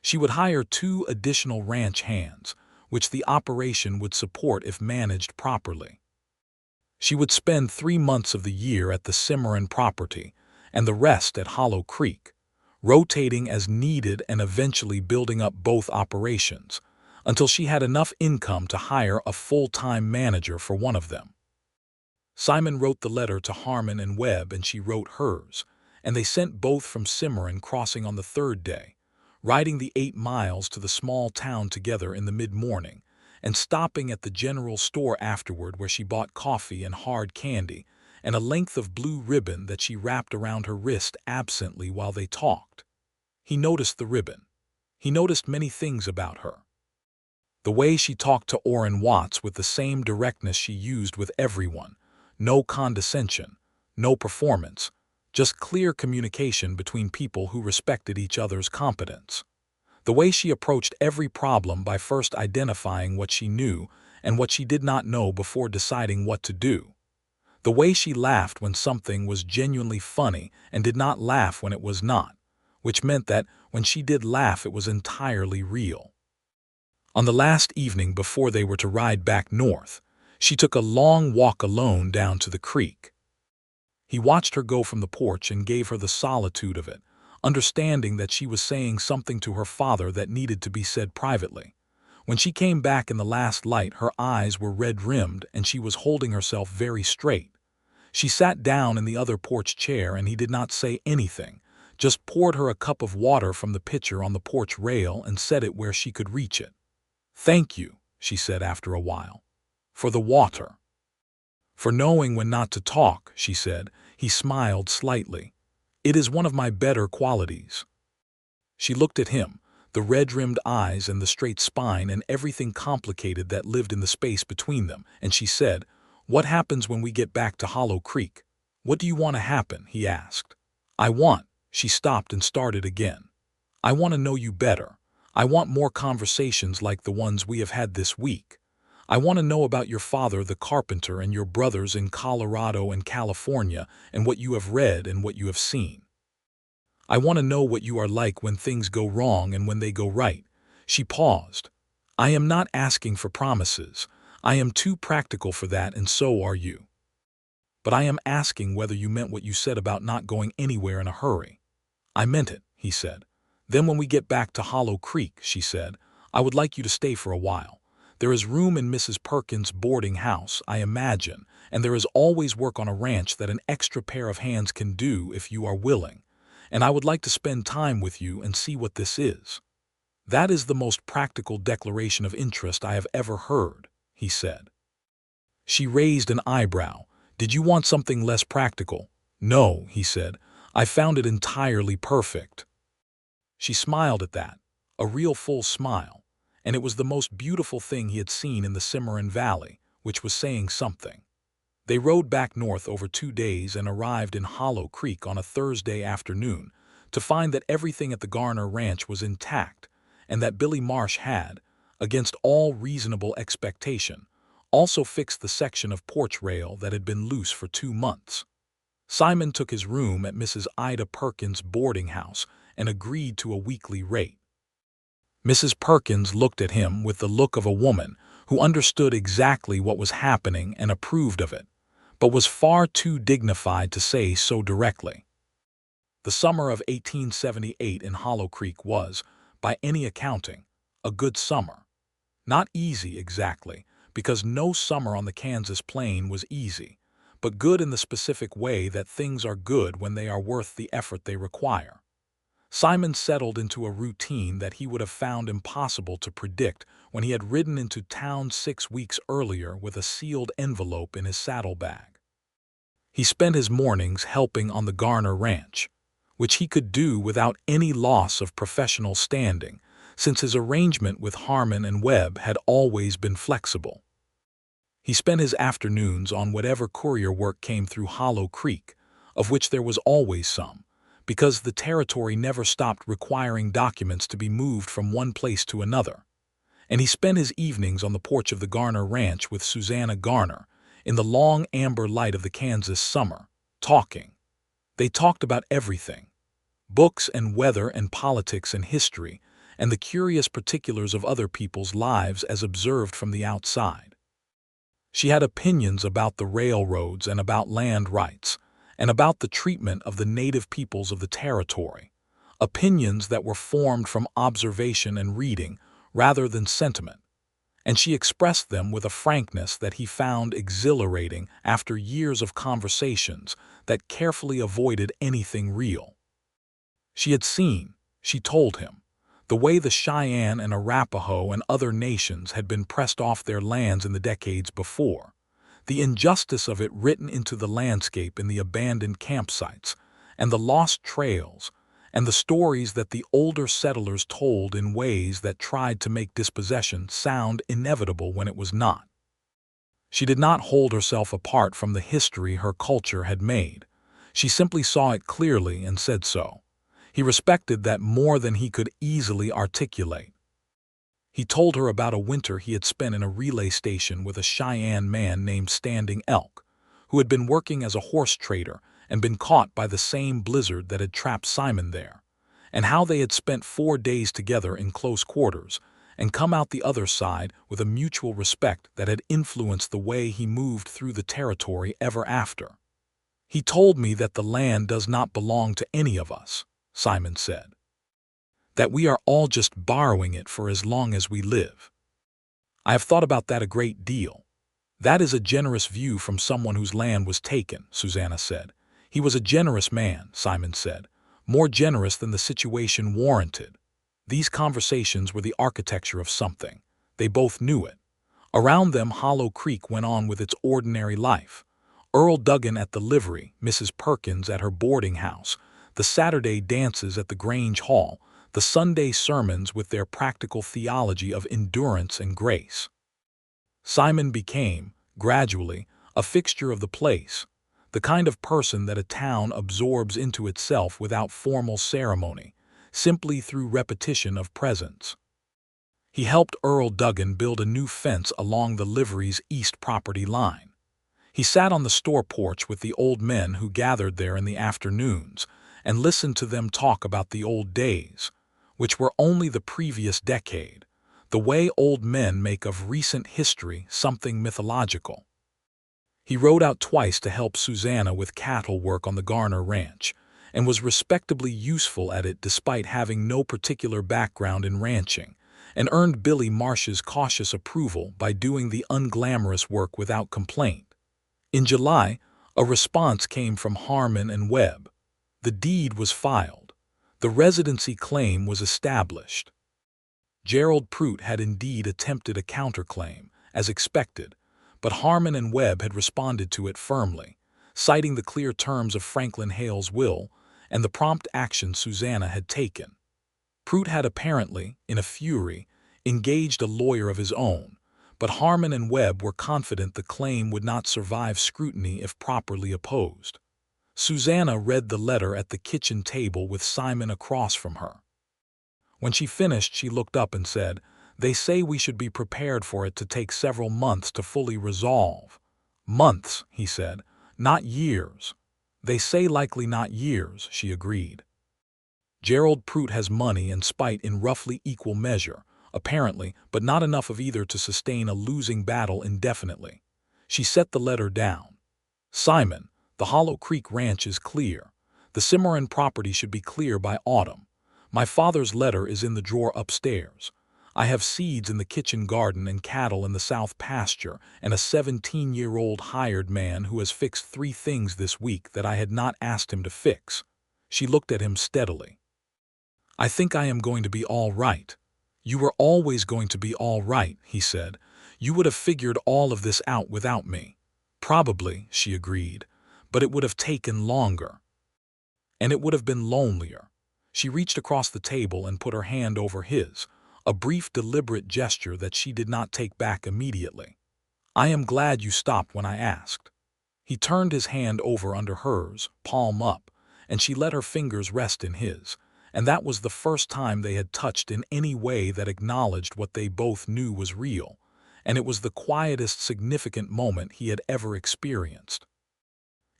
She would hire 2 additional ranch hands, which the operation would support if managed properly. She would spend 3 months of the year at the Cimarron property and the rest at Hollow Creek, rotating as needed and eventually building up both operations until she had enough income to hire a full-time manager for one of them. Simon wrote the letter to Harmon and Webb and she wrote hers, and they sent both from Cimarron, crossing on the 3rd day, riding the 8 miles to the small town together in the mid-morning, and stopping at the general store afterward where she bought coffee and hard candy and a length of blue ribbon that she wrapped around her wrist absently while they talked. He noticed the ribbon. He noticed many things about her. The way she talked to Orrin Watts with the same directness she used with everyone. No condescension, no performance, just clear communication between people who respected each other's competence. The way she approached every problem by first identifying what she knew and what she did not know before deciding what to do. The way she laughed when something was genuinely funny and did not laugh when it was not, which meant that when she did laugh it was entirely real. On the last evening before they were to ride back north, she took a long walk alone down to the creek. He watched her go from the porch and gave her the solitude of it, understanding that she was saying something to her father that needed to be said privately. When she came back in the last light, her eyes were red-rimmed and she was holding herself very straight. She sat down in the other porch chair and he did not say anything, just poured her a cup of water from the pitcher on the porch rail and set it where she could reach it. "Thank you," she said after a while. "For the water." "For knowing when not to talk," she said. He smiled slightly. "It is one of my better qualities." She looked at him, the red-rimmed eyes and the straight spine and everything complicated that lived in the space between them, and she said, "What happens when we get back to Hollow Creek?" "What do you want to happen?" he asked. She stopped and started again. "I want to know you better. I want more conversations like the ones we have had this week. I want to know about your father, the carpenter, and your brothers in Colorado and California, and what you have read and what you have seen. I want to know what you are like when things go wrong and when they go right." She paused. "I am not asking for promises. I am too practical for that, and so are you. But I am asking whether you meant what you said about not going anywhere in a hurry." "I meant it," he said. "Then when we get back to Hollow Creek," she said, "I would like you to stay for a while. There is room in Mrs. Perkins' boarding house, I imagine, and there is always work on a ranch that an extra pair of hands can do if you are willing. And I would like to spend time with you and see what this is." "That is the most practical declaration of interest I have ever heard," he said. She raised an eyebrow. "Did you want something less practical?" "No," he said. "I found it entirely perfect." She smiled at that, a real full smile, and it was the most beautiful thing he had seen in the Cimarron Valley, which was saying something. They rode back north over 2 days and arrived in Hollow Creek on a Thursday afternoon to find that everything at the Garner ranch was intact and that Billy Marsh had, against all reasonable expectation, also fixed the section of porch rail that had been loose for 2 months. Simon took his room at Mrs. Ida Perkins' boarding house and agreed to a weekly rate. Mrs. Perkins looked at him with the look of a woman who understood exactly what was happening and approved of it, but was far too dignified to say so directly. The summer of 1878 in Hollow Creek was, by any accounting, a good summer. Not easy exactly, because no summer on the Kansas plain was easy, but good in the specific way that things are good when they are worth the effort they require. Simon settled into a routine that he would have found impossible to predict when he had ridden into town 6 weeks earlier with a sealed envelope in his saddlebag. He spent his mornings helping on the Garner ranch, which he could do without any loss of professional standing, since his arrangement with Harmon and Webb had always been flexible. He spent his afternoons on whatever courier work came through Hollow Creek, of which there was always some, because the territory never stopped requiring documents to be moved from one place to another. And he spent his evenings on the porch of the Garner ranch with Susanna Garner, in the long amber light of the Kansas summer, talking. They talked about everything: books and weather and politics and history, and the curious particulars of other people's lives as observed from the outside. She had opinions about the railroads and about land rights, and about the treatment of the native peoples of the territory, opinions that were formed from observation and reading rather than sentiment, and she expressed them with a frankness that he found exhilarating after years of conversations that carefully avoided anything real. She had seen, she told him, the way the Cheyenne and Arapaho and other nations had been pressed off their lands in the decades before, the injustice of it written into the landscape in the abandoned campsites, and the lost trails, and the stories that the older settlers told in ways that tried to make dispossession sound inevitable when it was not. She did not hold herself apart from the history her culture had made. She simply saw it clearly and said so. He respected that more than he could easily articulate. He told her about a winter he had spent in a relay station with a Cheyenne man named Standing Elk, who had been working as a horse trader and been caught by the same blizzard that had trapped Simon there, and how they had spent 4 days together in close quarters and come out the other side with a mutual respect that had influenced the way he moved through the territory ever after. "He told me that the land does not belong to any of us," Simon said, "that we are all just borrowing it for as long as we live. I have thought about that a great deal." "That is a generous view from someone whose land was taken," Susanna said. "He was a generous man," Simon said, "more generous than the situation warranted." These conversations were the architecture of something. They both knew it. Around them Hollow Creek went on with its ordinary life. Earl Duggan at the livery, Mrs. Perkins at her boarding house, the Saturday dances at the Grange Hall, the Sunday sermons with their practical theology of endurance and grace. Simon became, gradually, a fixture of the place, the kind of person that a town absorbs into itself without formal ceremony, simply through repetition of presence. He helped Earl Duggan build a new fence along the livery's east property line. He sat on the store porch with the old men who gathered there in the afternoons and listened to them talk about the old days, which were only the previous decade, the way old men make of recent history something mythological. He rode out twice to help Susanna with cattle work on the Garner ranch, and was respectably useful at it despite having no particular background in ranching, and earned Billy Marsh's cautious approval by doing the unglamorous work without complaint. In July, a response came from Harmon and Webb. The deed was filed. The residency claim was established. Gerald Prout had indeed attempted a counterclaim, as expected, but Harmon and Webb had responded to it firmly, citing the clear terms of Franklin Hale's will and the prompt action Susanna had taken. Prout had apparently, in a fury, engaged a lawyer of his own, but Harmon and Webb were confident the claim would not survive scrutiny if properly opposed. Susanna read the letter at the kitchen table with Simon across from her. When she finished, she looked up and said, "They say we should be prepared for it to take several months to fully resolve." "Months," he said, "not years." "They say likely not years," she agreed. Gerald Prout has money and spite in roughly equal measure, apparently, but not enough of either to sustain a losing battle indefinitely. She set the letter down. "Simon, the Hollow Creek Ranch is clear. The Cimarron property should be clear by autumn. My father's letter is in the drawer upstairs. I have seeds in the kitchen garden and cattle in the south pasture and a 17-year-old hired man who has fixed 3 things this week that I had not asked him to fix." She looked at him steadily. "I think I am going to be all right." "You were always going to be all right," he said. "You would have figured all of this out without me." "Probably," she agreed, "but it would have taken longer. And it would have been lonelier." She reached across the table and put her hand over his, a brief, deliberate gesture that she did not take back immediately. "I am glad you stopped when I asked." He turned his hand over under hers, palm up, and she let her fingers rest in his, and that was the first time they had touched in any way that acknowledged what they both knew was real, and it was the quietest, significant moment he had ever experienced.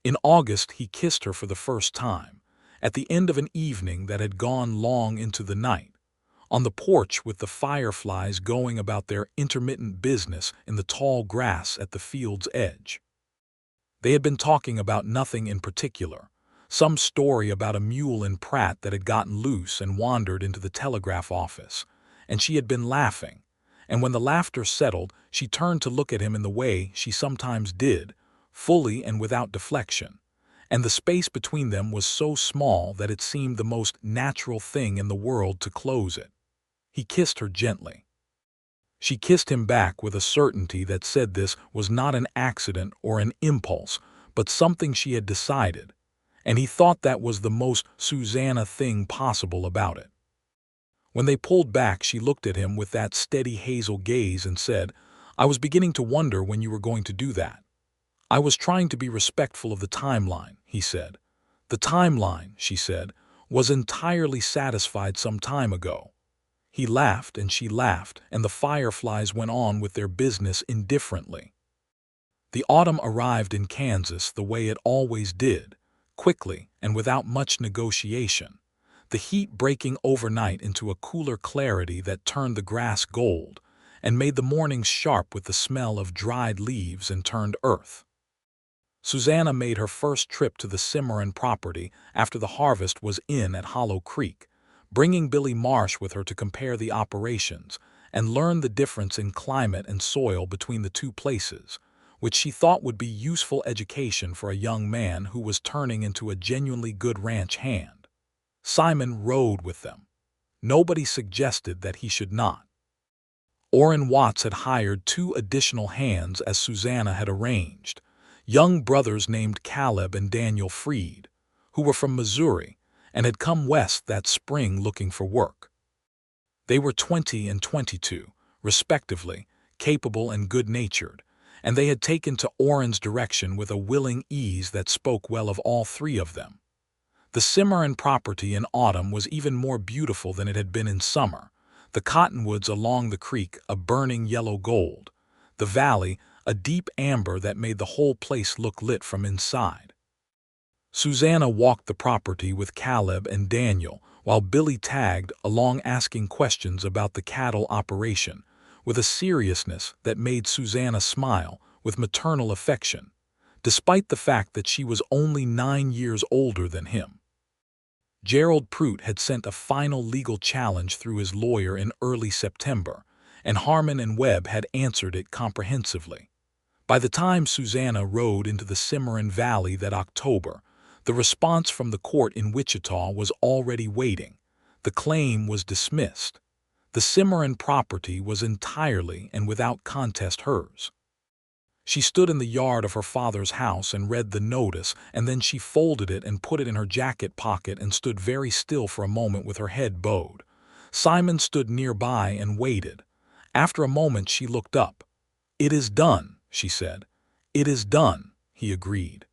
In August, he kissed her for the first time, at the end of an evening that had gone long into the night, on the porch with the fireflies going about their intermittent business in the tall grass at the field's edge. They had been talking about nothing in particular, some story about a mule in Pratt that had gotten loose and wandered into the telegraph office, and she had been laughing, and when the laughter settled, she turned to look at him in the way she sometimes did, fully and without deflection, and the space between them was so small that it seemed the most natural thing in the world to close it. He kissed her gently. She kissed him back with a certainty that said this was not an accident or an impulse, but something she had decided, and he thought that was the most Susanna thing possible about it. When they pulled back, she looked at him with that steady hazel gaze and said, "I was beginning to wonder when you were going to do that." "I was trying to be respectful of the timeline," he said. "The timeline," she said, "was entirely satisfied some time ago." He laughed and she laughed, and the fireflies went on with their business indifferently. The autumn arrived in Kansas the way it always did, quickly and without much negotiation, the heat breaking overnight into a cooler clarity that turned the grass gold and made the mornings sharp with the smell of dried leaves and turned earth. Susanna made her first trip to the Cimarron property after the harvest was in at Hollow Creek, bringing Billy Marsh with her to compare the operations and learn the difference in climate and soil between the 2 places, which she thought would be useful education for a young man who was turning into a genuinely good ranch hand. Simon rode with them. Nobody suggested that he should not. Orrin Watts had hired 2 additional hands as Susanna had arranged, young brothers named Caleb and Daniel Freed, who were from Missouri and had come west that spring looking for work. They were 20 and 22, respectively, capable and good-natured, and they had taken to Orrin's direction with a willing ease that spoke well of all 3 of them. The Cimarron property in autumn was even more beautiful than it had been in summer, the cottonwoods along the creek a burning yellow gold, the valley a deep amber that made the whole place look lit from inside. Susanna walked the property with Caleb and Daniel, while Billy tagged along asking questions about the cattle operation, with a seriousness that made Susanna smile with maternal affection, despite the fact that she was only 9 years older than him. Gerald Prout had sent a final legal challenge through his lawyer in early September, and Harmon and Webb had answered it comprehensively. By the time Susanna rode into the Cimarron Valley that October, the response from the court in Wichita was already waiting. The claim was dismissed. The Cimarron property was entirely and without contest hers. She stood in the yard of her father's house and read the notice, and then she folded it and put it in her jacket pocket and stood very still for a moment with her head bowed. Simon stood nearby and waited. After a moment she looked up. "It is done," she said. "It is done," he agreed.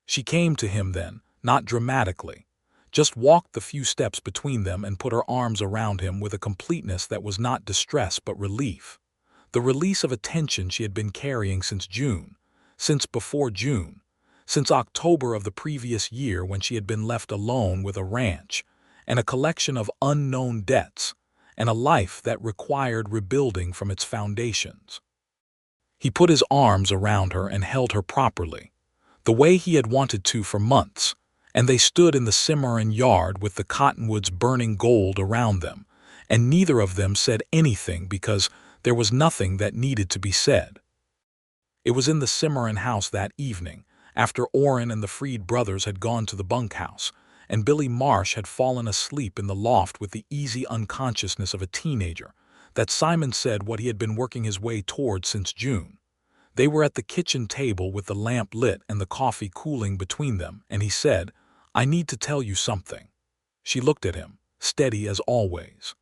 She came to him then, not dramatically, just walked the few steps between them and put her arms around him with a completeness that was not distress but relief. The release of a tension she had been carrying since June, since before June, since October of the previous year when she had been left alone with a ranch and a collection of unknown debts and a life that required rebuilding from its foundations. He put his arms around her and held her properly. the way he had wanted to for months, and they stood in the Cimarron yard with the cottonwoods burning gold around them, and neither of them said anything because there was nothing that needed to be said. It was in the Cimarron house that evening, after Orrin and the Freed brothers had gone to the bunkhouse, and Billy Marsh had fallen asleep in the loft with the easy unconsciousness of a teenager, that Simon said what he had been working his way toward since June. They were at the kitchen table with the lamp lit and the coffee cooling between them, and he said, "I need to tell you something." She looked at him, steady as always.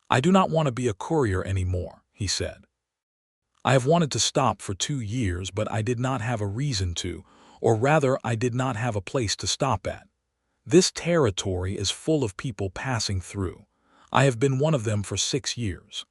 "I do not want to be a courier anymore," he said. "I have wanted to stop for 2 years, but I did not have a reason to, or rather I did not have a place to stop at. This territory is full of people passing through. I have been one of them for 6 years."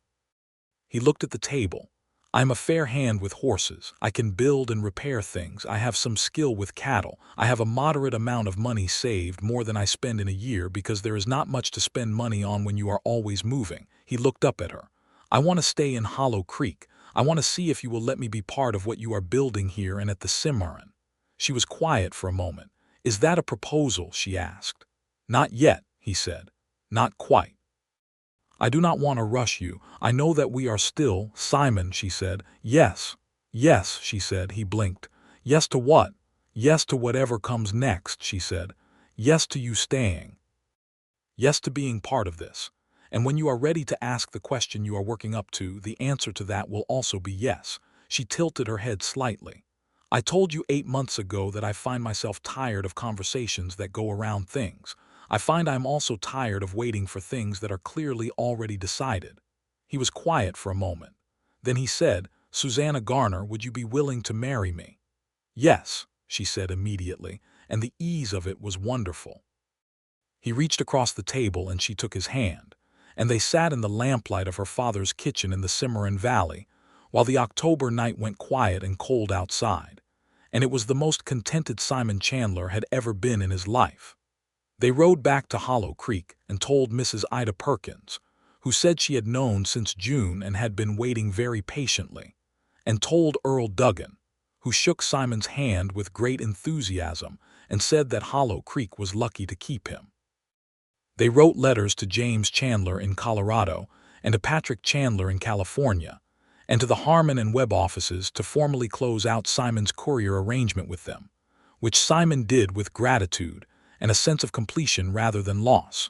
He looked at the table. "I am a fair hand with horses. I can build and repair things. I have some skill with cattle. I have a moderate amount of money saved, more than I spend in a year, because there is not much to spend money on when you are always moving." He looked up at her. "I want to stay in Hollow Creek. I want to see if you will let me be part of what you are building here and at the Cimarron." She was quiet for a moment. "Is that a proposal?" she asked. "Not yet," he said. "Not quite. I do not want to rush you. I know that we are still, Simon," she said. "Yes, yes," she said. He blinked. "Yes to what?" "Yes to whatever comes next," she said. "Yes to you staying. Yes to being part of this. And when you are ready to ask the question you are working up to, the answer to that will also be yes." She tilted her head slightly. "I told you 8 months ago that I find myself tired of conversations that go around things. I find I am also tired of waiting for things that are clearly already decided." He was quiet for a moment. Then he said, "Susanna Garner, would you be willing to marry me?" "Yes," she said immediately, and the ease of it was wonderful. He reached across the table and she took his hand, and they sat in the lamplight of her father's kitchen in the Cimarron Valley, while the October night went quiet and cold outside, and it was the most contented Simon Chandler had ever been in his life. They rode back to Hollow Creek and told Mrs. Ida Perkins, who said she had known since June and had been waiting very patiently, and told Earl Duggan, who shook Simon's hand with great enthusiasm and said that Hollow Creek was lucky to keep him. They wrote letters to James Chandler in Colorado and to Patrick Chandler in California, and to the Harmon and Webb offices to formally close out Simon's courier arrangement with them, which Simon did with gratitude and a sense of completion rather than loss.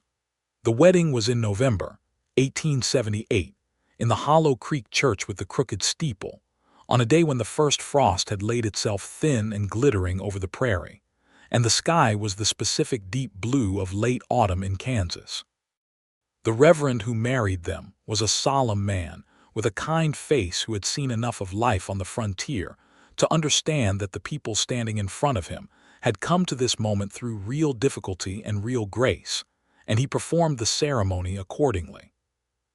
The wedding was in November, 1878, in the Hollow Creek church with the crooked steeple, on a day when the first frost had laid itself thin and glittering over the prairie, and the sky was the specific deep blue of late autumn in Kansas. The reverend who married them was a solemn man with a kind face who had seen enough of life on the frontier to understand that the people standing in front of him had come to this moment through real difficulty and real grace, and he performed the ceremony accordingly.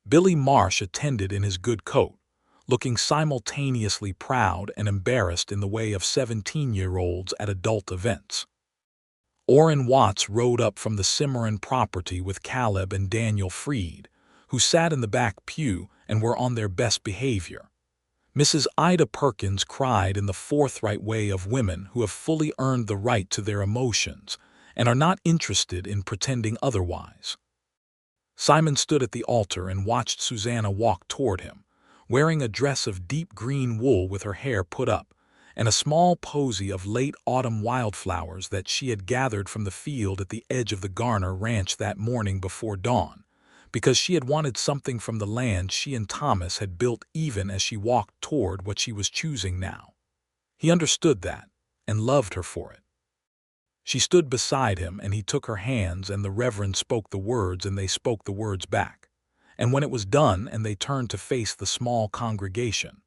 Billy Marsh attended in his good coat, looking simultaneously proud and embarrassed in the way of 17-year-olds at adult events. Orrin Watts rode up from the Cimarron property with Caleb and Daniel Freed, who sat in the back pew and were on their best behavior. Mrs. Ida Perkins cried in the forthright way of women who have fully earned the right to their emotions and are not interested in pretending otherwise. Simon stood at the altar and watched Susanna walk toward him, wearing a dress of deep green wool with her hair put up, and a small posy of late autumn wildflowers that she had gathered from the field at the edge of the Garner ranch that morning before dawn, because she had wanted something from the land she and Thomas had built even as she walked toward what she was choosing now. He understood that, and loved her for it. She stood beside him, and he took her hands, and the Reverend spoke the words, and they spoke the words back. And when it was done and they turned to face the small congregation,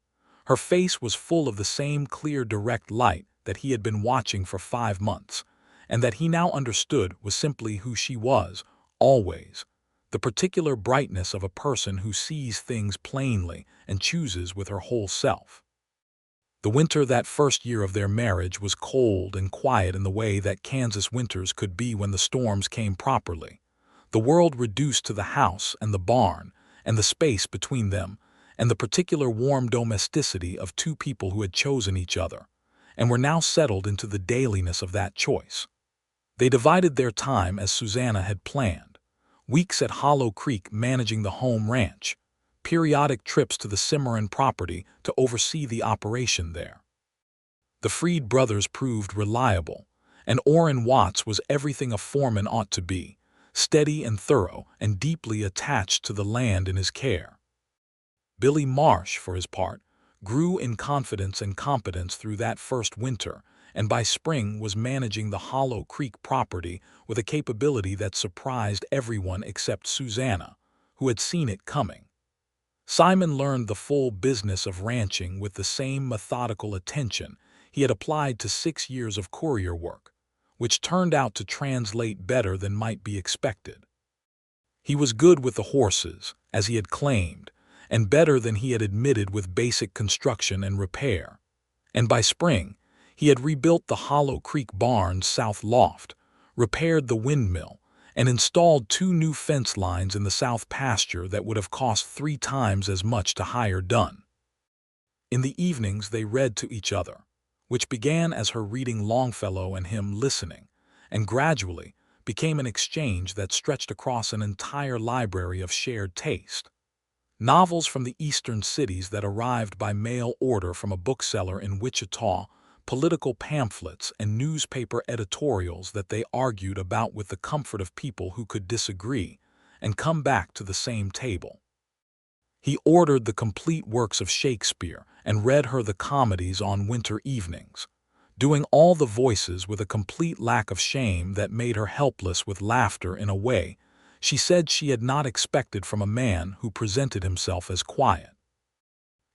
her face was full of the same clear, direct light that he had been watching for 5 months, and that he now understood was simply who she was, always, the particular brightness of a person who sees things plainly and chooses with her whole self. The winter that first year of their marriage was cold and quiet in the way that Kansas winters could be when the storms came properly, the world reduced to the house and the barn and the space between them, and the particular warm domesticity of two people who had chosen each other, and were now settled into the dailiness of that choice. They divided their time as Susanna had planned: weeks at Hollow Creek managing the home ranch, periodic trips to the Cimarron property to oversee the operation there. The Freed brothers proved reliable, and Orrin Watts was everything a foreman ought to be: steady and thorough and deeply attached to the land in his care. Billy Marsh, for his part, grew in confidence and competence through that first winter, and by spring was managing the Hollow Creek property with a capability that surprised everyone except Susanna, who had seen it coming. Simon learned the full business of ranching with the same methodical attention he had applied to 6 years of courier work, which turned out to translate better than might be expected. He was good with the horses, as he had claimed, and better than he had admitted with basic construction and repair. And by spring, he had rebuilt the Hollow Creek barn's south loft, repaired the windmill, and installed 2 new fence lines in the south pasture that would have cost 3 times as much to hire done. In the evenings they read to each other, which began as her reading Longfellow and him listening, and gradually became an exchange that stretched across an entire library of shared taste. Novels from the eastern cities that arrived by mail order from a bookseller in Wichita, political pamphlets and newspaper editorials that they argued about with the comfort of people who could disagree and come back to the same table. He ordered the complete works of Shakespeare and read her the comedies on winter evenings, doing all the voices with a complete lack of shame that made her helpless with laughter in a way she said she had not expected from a man who presented himself as quiet.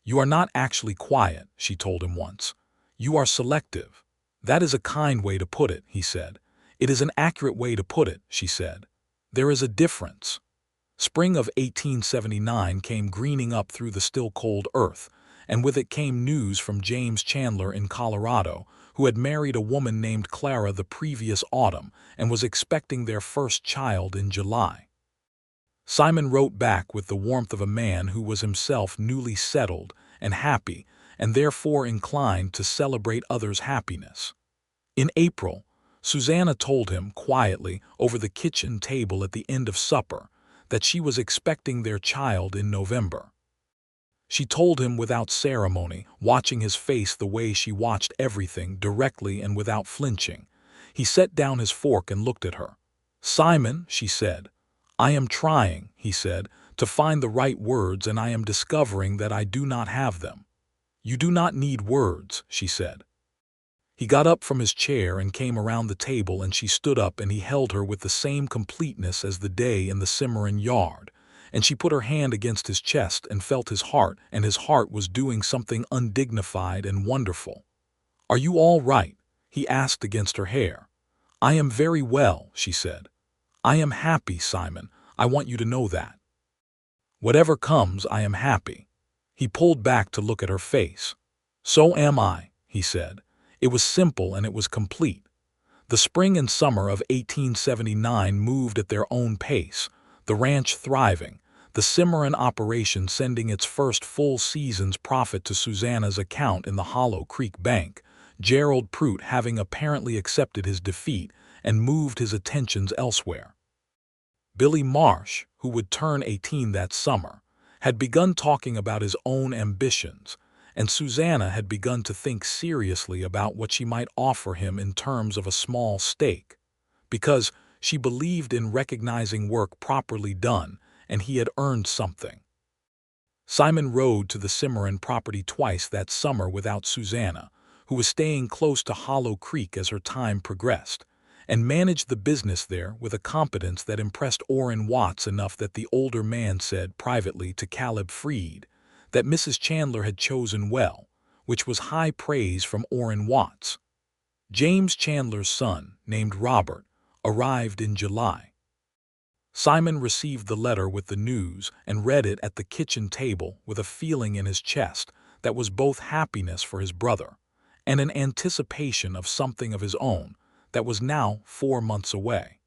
"You are not actually quiet," she told him once. "You are selective." "That is a kind way to put it," he said. "It is an accurate way to put it," she said. "There is a difference." Spring of 1879 came greening up through the still cold earth, and with it came news from James Chandler in Colorado, who had married a woman named Clara the previous autumn and was expecting their first child in July. Simon wrote back with the warmth of a man who was himself newly settled and happy, and therefore inclined to celebrate others' happiness. In April, Susanna told him quietly over the kitchen table at the end of supper that she was expecting their child in November. She told him without ceremony, watching his face the way she watched everything, directly and without flinching. He set down his fork and looked at her. "Simon," she said. "I am trying," he said, "to find the right words, and I am discovering that I do not have them." "You do not need words," she said. He got up from his chair and came around the table, and she stood up, and he held her with the same completeness as the day in the Cimarron yard, and she put her hand against his chest and felt his heart, and his heart was doing something undignified and wonderful. "Are you all right?" he asked against her hair. "I am very well," she said. "I am happy, Simon. I want you to know that. Whatever comes, I am happy." He pulled back to look at her face. "So am I," he said. It was simple and it was complete. The spring and summer of 1879 moved at their own pace, the ranch thriving, the Cimarron operation sending its first full season's profit to Susanna's account in the Hollow Creek Bank, Gerald Prout having apparently accepted his defeat and moved his attentions elsewhere. Billy Marsh, who would turn 18 that summer, had begun talking about his own ambitions, and Susanna had begun to think seriously about what she might offer him in terms of a small stake, because she believed in recognizing work properly done, and he had earned something. Simon rode to the Cimarron property twice that summer without Susanna, who was staying close to Hollow Creek as her time progressed, and managed the business there with a competence that impressed Orrin Watts enough that the older man said privately to Caleb Freed that Mrs. Chandler had chosen well, which was high praise from Orrin Watts. James Chandler's son, named Robert, arrived in July. Simon received the letter with the news and read it at the kitchen table with a feeling in his chest that was both happiness for his brother and an anticipation of something of his own that was now 4 months away.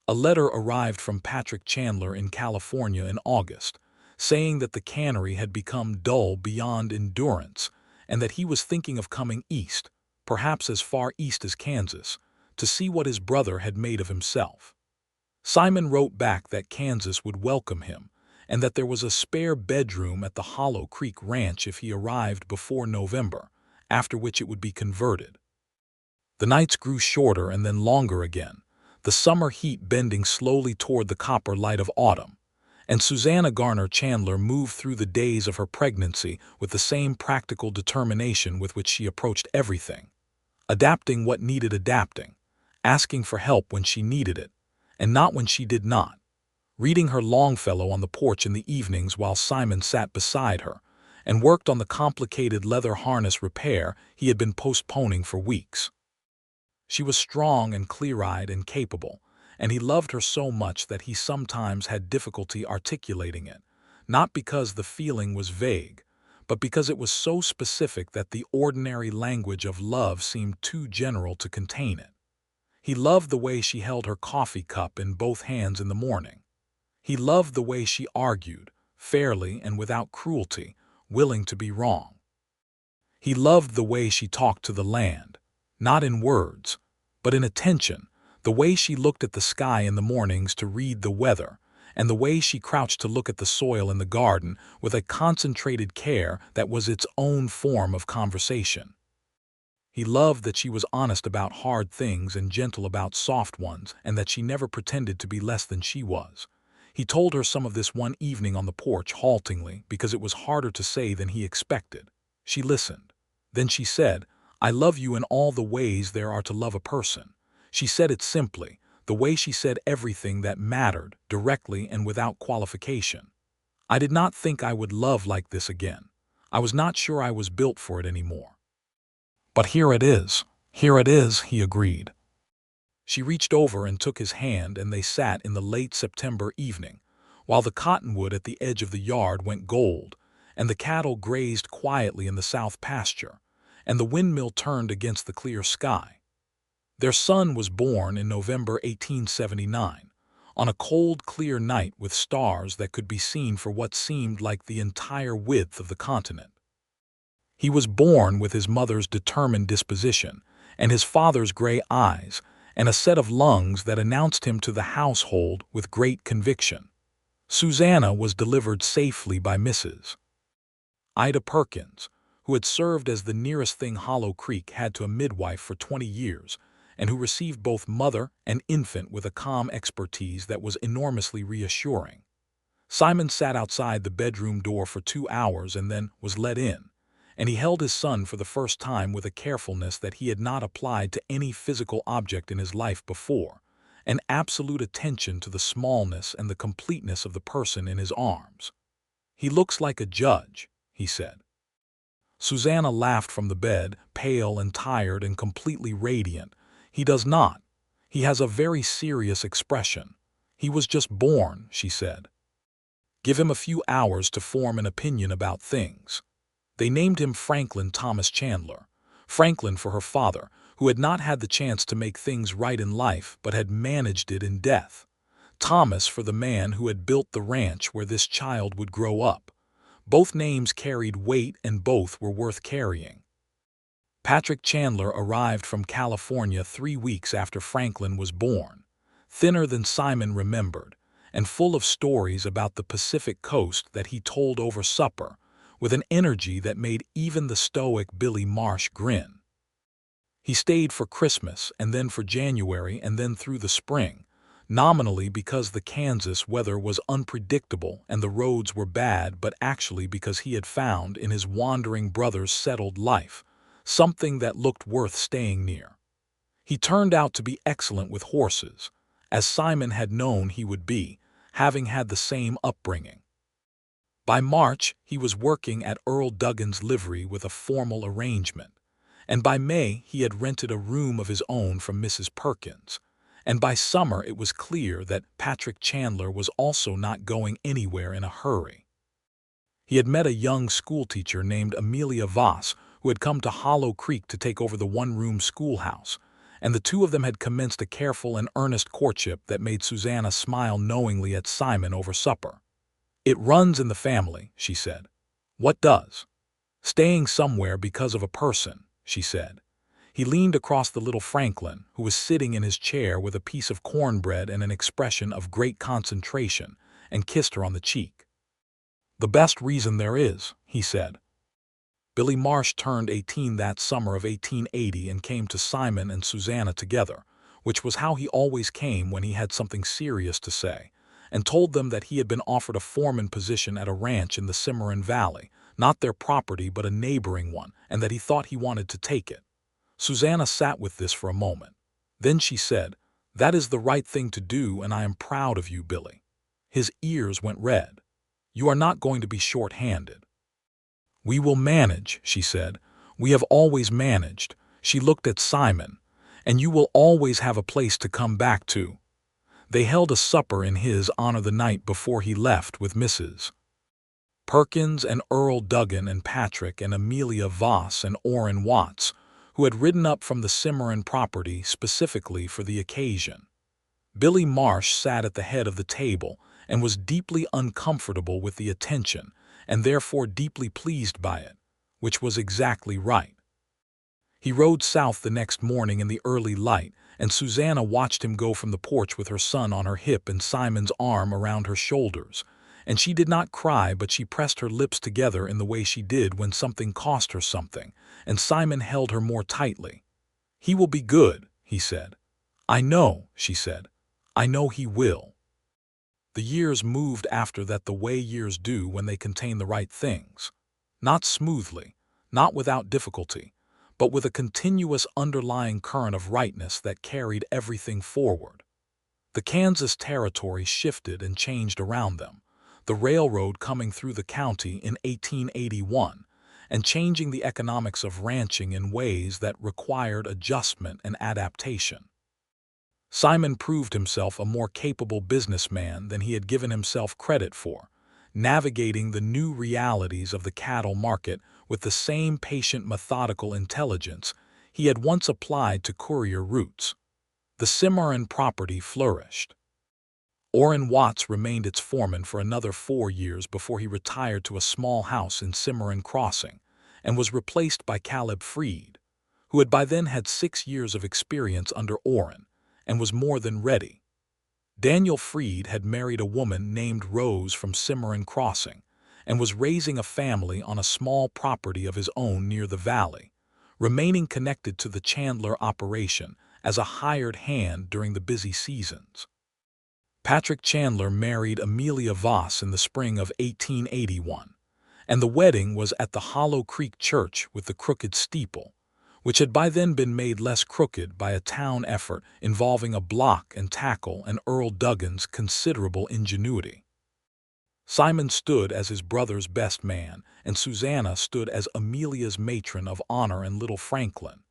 A letter arrived from Patrick Chandler in California in August, saying that the cannery had become dull beyond endurance and that he was thinking of coming east, perhaps as far east as Kansas, to see what his brother had made of himself. Simon wrote back that Kansas would welcome him, and that there was a spare bedroom at the Hollow Creek Ranch if he arrived before November, after which it would be converted. The nights grew shorter and then longer again, the summer heat bending slowly toward the copper light of autumn, and Susanna Garner Chandler moved through the days of her pregnancy with the same practical determination with which she approached everything, adapting what needed adapting, asking for help when she needed it, and not when she did not, reading her Longfellow on the porch in the evenings while Simon sat beside her, and worked on the complicated leather harness repair he had been postponing for weeks. She was strong and clear-eyed and capable, and he loved her so much that he sometimes had difficulty articulating it, not because the feeling was vague, but because it was so specific that the ordinary language of love seemed too general to contain it. He loved the way she held her coffee cup in both hands in the morning. He loved the way she argued, fairly and without cruelty, willing to be wrong. He loved the way she talked to the land, not in words, but in attention, the way she looked at the sky in the mornings to read the weather, and the way she crouched to look at the soil in the garden with a concentrated care that was its own form of conversation. He loved that she was honest about hard things and gentle about soft ones, and that she never pretended to be less than she was. He told her some of this one evening on the porch haltingly because it was harder to say than he expected. She listened. Then she said, "I love you in all the ways there are to love a person." She said it simply, the way she said everything that mattered, directly and without qualification. "I did not think I would love like this again. I was not sure I was built for it anymore. But here it is, he agreed. She reached over and took his hand, and they sat in the late September evening, while the cottonwood at the edge of the yard went gold, and the cattle grazed quietly in the south pasture, and the windmill turned against the clear sky. Their son was born in November 1879, on a cold, clear night with stars that could be seen for what seemed like the entire width of the continent. He was born with his mother's determined disposition, and his father's gray eyes, and a set of lungs that announced him to the household with great conviction. Susanna was delivered safely by Mrs. Ida Perkins, who had served as the nearest thing Hollow Creek had to a midwife for 20 years, and who received both mother and infant with a calm expertise that was enormously reassuring. Simon sat outside the bedroom door for 2 hours and then was let in, and he held his son for the first time with a carefulness that he had not applied to any physical object in his life before, an absolute attention to the smallness and the completeness of the person in his arms. "He looks like a judge," he said. Susanna laughed from the bed, pale and tired and completely radiant. "He does not. He has a very serious expression. He was just born," she said. "Give him a few hours to form an opinion about things." They named him Franklin Thomas Chandler. Franklin for her father, who had not had the chance to make things right in life but had managed it in death. Thomas for the man who had built the ranch where this child would grow up. Both names carried weight and both were worth carrying. Patrick Chandler arrived from California 3 weeks after Franklin was born, thinner than Simon remembered, and full of stories about the Pacific coast that he told over supper, with an energy that made even the stoic Billy Marsh grin. He stayed for Christmas and then for January and then through the spring, nominally because the Kansas weather was unpredictable and the roads were bad, but actually because he had found in his wandering brother's settled life something that looked worth staying near. He turned out to be excellent with horses, as Simon had known he would be, having had the same upbringing. By March, he was working at Earl Duggan's livery with a formal arrangement, and by May he had rented a room of his own from Mrs. Perkins, and by summer it was clear that Patrick Chandler was also not going anywhere in a hurry. He had met a young schoolteacher named Amelia Voss who had come to Hollow Creek to take over the one-room schoolhouse, and the two of them had commenced a careful and earnest courtship that made Susanna smile knowingly at Simon over supper. "It runs in the family," she said. "What does?" "Staying somewhere because of a person," she said. He leaned across the little Franklin, who was sitting in his chair with a piece of cornbread and an expression of great concentration, and kissed her on the cheek. "The best reason there is," he said. Billy Marsh turned 18 that summer of 1880 and came to Simon and Susanna together, which was how he always came when he had something serious to say, and told them that he had been offered a foreman position at a ranch in the Cimarron Valley, not their property but a neighboring one, and that he thought he wanted to take it. Susanna sat with this for a moment. Then she said, "That is the right thing to do, and I am proud of you, Billy." His ears went red. "You are not going to be short-handed." "We will manage," she said. "We have always managed." She looked at Simon. "And you will always have a place to come back to." They held a supper in his honor the night before he left with Mrs. Perkins and Earl Duggan and Patrick and Amelia Voss and Orrin Watts, who had ridden up from the Cimarron property specifically for the occasion. Billy Marsh sat at the head of the table and was deeply uncomfortable with the attention, and therefore deeply pleased by it, which was exactly right. He rode south the next morning in the early light, and Susanna watched him go from the porch with her son on her hip and Simon's arm around her shoulders, and she did not cry, but she pressed her lips together in the way she did when something cost her something, and Simon held her more tightly. "He will be good," he said. "I know," she said. "I know he will." The years moved after that the way years do when they contain the right things. Not smoothly, not without difficulty, but with a continuous underlying current of rightness that carried everything forward. The Kansas territory shifted and changed around them, the railroad coming through the county in 1881, and changing the economics of ranching in ways that required adjustment and adaptation. Simon proved himself a more capable businessman than he had given himself credit for, navigating the new realities of the cattle market with the same patient, methodical intelligence he had once applied to courier routes. The Cimarron property flourished. Orrin Watts remained its foreman for another 4 years before he retired to a small house in Cimarron Crossing and was replaced by Caleb Freed, who had by then had 6 years of experience under Orrin and was more than ready. Daniel Freed had married a woman named Rose from Cimarron Crossing and was raising a family on a small property of his own near the valley, remaining connected to the Chandler operation as a hired hand during the busy seasons. Patrick Chandler married Amelia Voss in the spring of 1881, and the wedding was at the Hollow Creek Church with the crooked steeple, which had by then been made less crooked by a town effort involving a block and tackle and Earl Duggan's considerable ingenuity. Simon stood as his brother's best man, and Susanna stood as Amelia's matron of honor and little Franklin,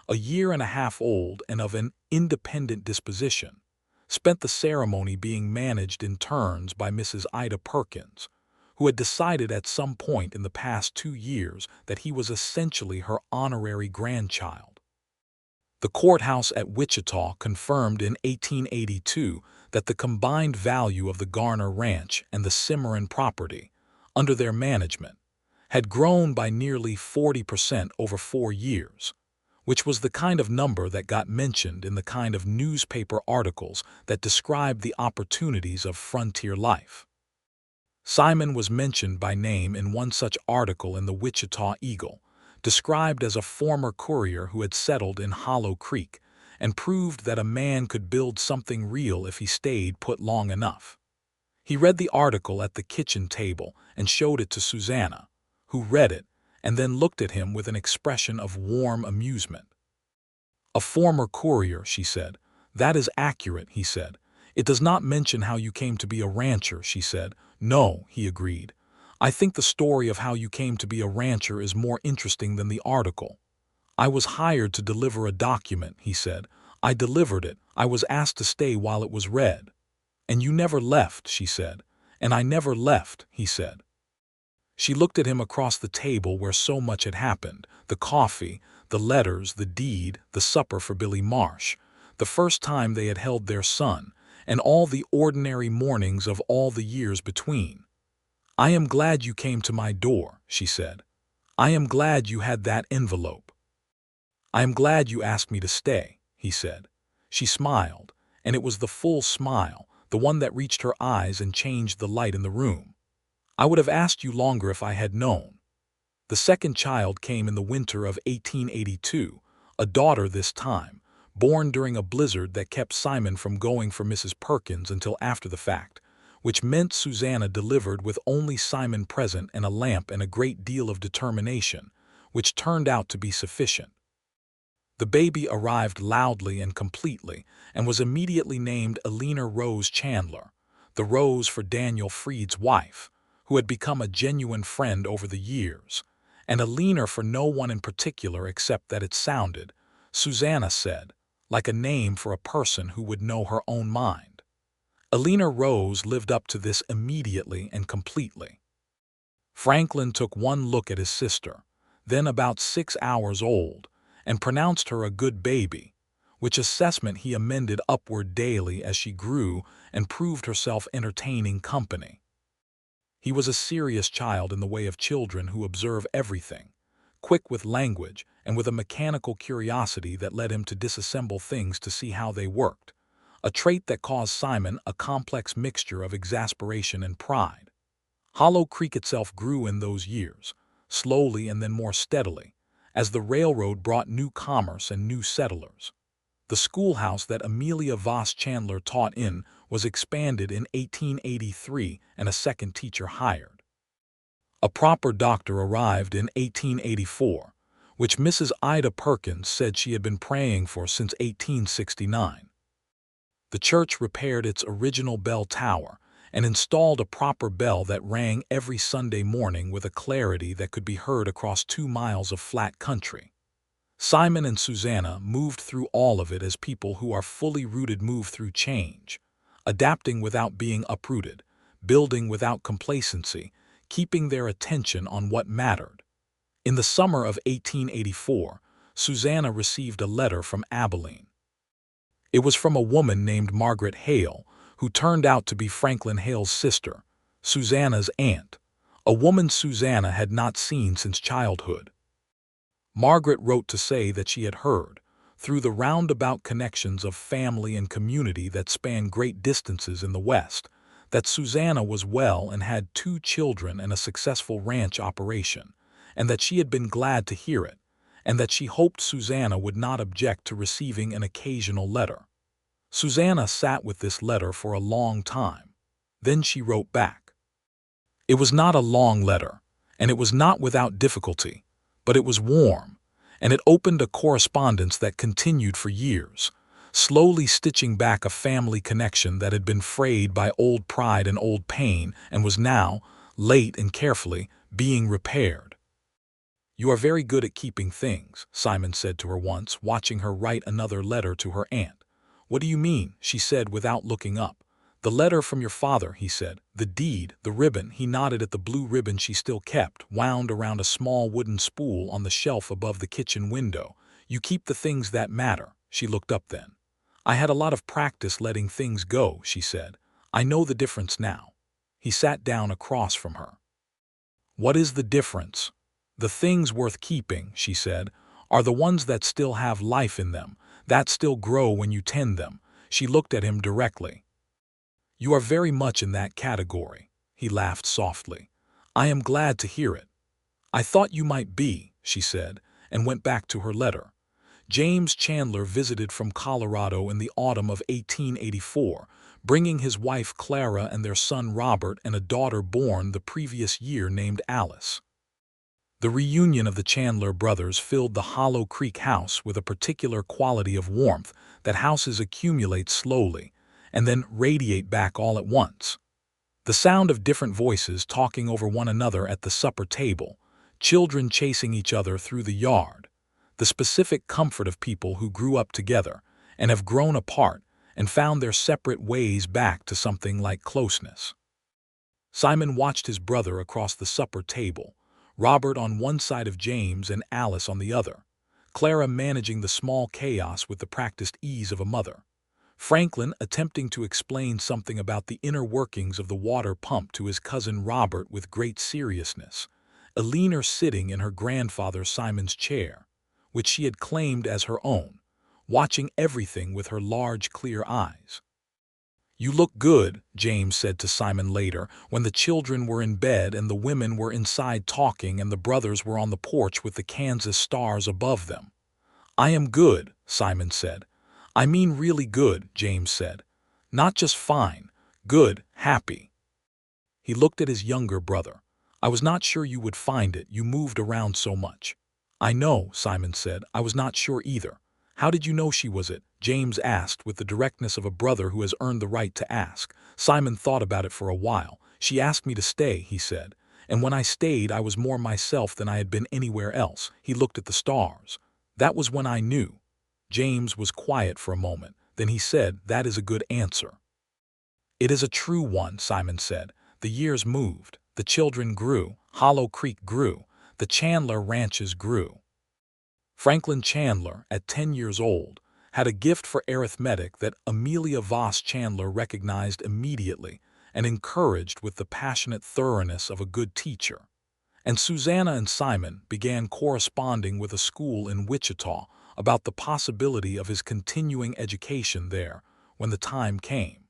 a year and a half old and of an independent disposition, spent the ceremony being managed in turns by Mrs. Ida Perkins, who had decided at some point in the past 2 years that he was essentially her honorary grandchild. The courthouse at Wichita confirmed in 1882 that the combined value of the Garner Ranch and the Cimarron property, under their management, had grown by nearly 40% over 4 years, which was the kind of number that got mentioned in the kind of newspaper articles that described the opportunities of frontier life. Simon was mentioned by name in one such article in the Wichita Eagle, described as a former courier who had settled in Hollow Creek and proved that a man could build something real if he stayed put long enough. He read the article at the kitchen table and showed it to Susanna, who read it and then looked at him with an expression of warm amusement. "A former courier," she said. "That is accurate," he said. "It does not mention how you came to be a rancher," she said. "No," he agreed. "I think the story of how you came to be a rancher is more interesting than the article." "I was hired to deliver a document," he said. "I delivered it. I was asked to stay while it was read." "And you never left," she said. "And I never left," he said. She looked at him across the table where so much had happened: the coffee, the letters, the deed, the supper for Billy Marsh, the first time they had held their son, and all the ordinary mornings of all the years between. "I am glad you came to my door," she said. "I am glad you had that envelope." "I am glad you asked me to stay," he said. She smiled, and it was the full smile, the one that reached her eyes and changed the light in the room. "I would have asked you longer if I had known." The second child came in the winter of 1882, a daughter this time, born during a blizzard that kept Simon from going for Mrs. Perkins until after the fact, which meant Susanna delivered with only Simon present and a lamp and a great deal of determination, which turned out to be sufficient. The baby arrived loudly and completely and was immediately named Elena Rose Chandler, the Rose for Daniel Freed's wife, who had become a genuine friend over the years, and Elena for no one in particular except that it sounded, Susanna said, like a name for a person who would know her own mind. Elena Rose lived up to this immediately and completely. Franklin took one look at his sister, then about 6 hours old, and pronounced her a good baby, which assessment he amended upward daily as she grew and proved herself entertaining company. He was a serious child in the way of children who observe everything, quick with language and with a mechanical curiosity that led him to disassemble things to see how they worked, a trait that caused Simon a complex mixture of exasperation and pride. Hollow Creek itself grew in those years, slowly and then more steadily, as the railroad brought new commerce and new settlers. The schoolhouse that Amelia Voss Chandler taught in was expanded in 1883 and a second teacher hired. A proper doctor arrived in 1884, which Mrs. Ida Perkins said she had been praying for since 1869. The church repaired its original bell tower and installed a proper bell that rang every Sunday morning with a clarity that could be heard across 2 miles of flat country. Simon and Susanna moved through all of it as people who are fully rooted move through change, adapting without being uprooted, building without complacency, keeping their attention on what mattered. In the summer of 1884, Susanna received a letter from Abilene. It was from a woman named Margaret Hale, who turned out to be Franklin Hale's sister, Susanna's aunt, a woman Susanna had not seen since childhood. Margaret wrote to say that she had heard, through the roundabout connections of family and community that span great distances in the West, that Susanna was well and had 2 children and a successful ranch operation, and that she had been glad to hear it, and that she hoped Susanna would not object to receiving an occasional letter. Susanna sat with this letter for a long time. Then she wrote back. It was not a long letter, and it was not without difficulty, but it was warm, and it opened a correspondence that continued for years, slowly stitching back a family connection that had been frayed by old pride and old pain and was now, late and carefully, being repaired. "You are very good at keeping things," Simon said to her once, watching her write another letter to her aunt. "What do you mean?" she said without looking up. "The letter from your father," he said. "The deed, the ribbon." He nodded at the blue ribbon she still kept, wound around a small wooden spool on the shelf above the kitchen window. "You keep the things that matter." She looked up then. "I had a lot of practice letting things go," she said. "I know the difference now." He sat down across from her. "What is the difference?" "The things worth keeping," she said, "are the ones that still have life in them, that still grow when you tend them." She looked at him directly. "You are very much in that category." He laughed softly. "I am glad to hear it." "I thought you might be," she said, and went back to her letter. James Chandler visited from Colorado in the autumn of 1884, bringing his wife Clara and their son Robert and a daughter born the previous year named Alice. The reunion of the Chandler brothers filled the Hollow Creek house with a particular quality of warmth that houses accumulate slowly and then radiate back all at once. The sound of different voices talking over one another at the supper table, children chasing each other through the yard, the specific comfort of people who grew up together and have grown apart and found their separate ways back to something like closeness. Simon watched his brother across the supper table, Robert on one side of James and Alice on the other, Clara managing the small chaos with the practiced ease of a mother, Franklin attempting to explain something about the inner workings of the water pump to his cousin Robert with great seriousness, Elena sitting in her grandfather Simon's chair, which she had claimed as her own, watching everything with her large, clear eyes. "You look good," James said to Simon later, when the children were in bed and the women were inside talking and the brothers were on the porch with the Kansas stars above them. "I am good," Simon said. "I mean really good," James said. "Not just fine. Good, happy." He looked at his younger brother. "I was not sure you would find it. You moved around so much." "I know," Simon said. "I was not sure either." "How did you know she was it?" James asked with the directness of a brother who has earned the right to ask. Simon thought about it for a while. "She asked me to stay," he said. "And when I stayed, I was more myself than I had been anywhere else." He looked at the stars. "That was when I knew." James was quiet for a moment. Then he said, "That is a good answer." "It is a true one," Simon said. "The years moved. The children grew. Hollow Creek grew. The Chandler ranches grew." Franklin Chandler, at 10 years old, had a gift for arithmetic that Amelia Voss Chandler recognized immediately and encouraged with the passionate thoroughness of a good teacher. And Susanna and Simon began corresponding with a school in Wichita about the possibility of his continuing education there when the time came.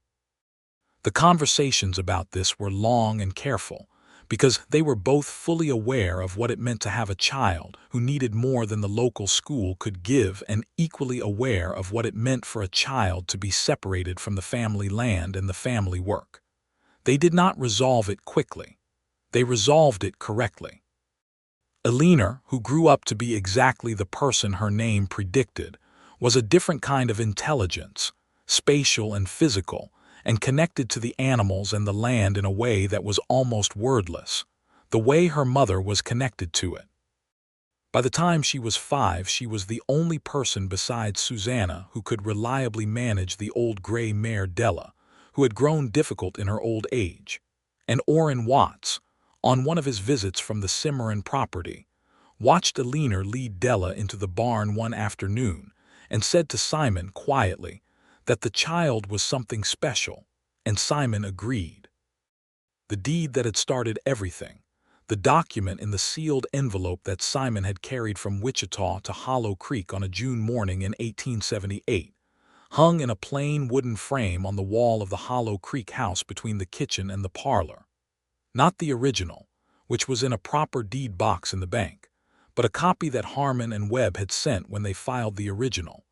The conversations about this were long and careful, because they were both fully aware of what it meant to have a child who needed more than the local school could give, and equally aware of what it meant for a child to be separated from the family land and the family work. They did not resolve it quickly. They resolved it correctly. Eleanor, who grew up to be exactly the person her name predicted, was a different kind of intelligence, spatial and physical, and connected to the animals and the land in a way that was almost wordless, the way her mother was connected to it. By the time she was 5, she was the only person besides Susanna who could reliably manage the old gray mare Della, who had grown difficult in her old age. And Orrin Watts, on one of his visits from the Cimarron property, watched Eleanor lead Della into the barn one afternoon and said to Simon quietly that the child was something special, and Simon agreed. The deed that had started everything, the document in the sealed envelope that Simon had carried from Wichita to Hollow Creek on a June morning in 1878, hung in a plain wooden frame on the wall of the Hollow Creek house between the kitchen and the parlor. Not the original, which was in a proper deed box in the bank, but a copy that Harmon and Webb had sent when they filed the original,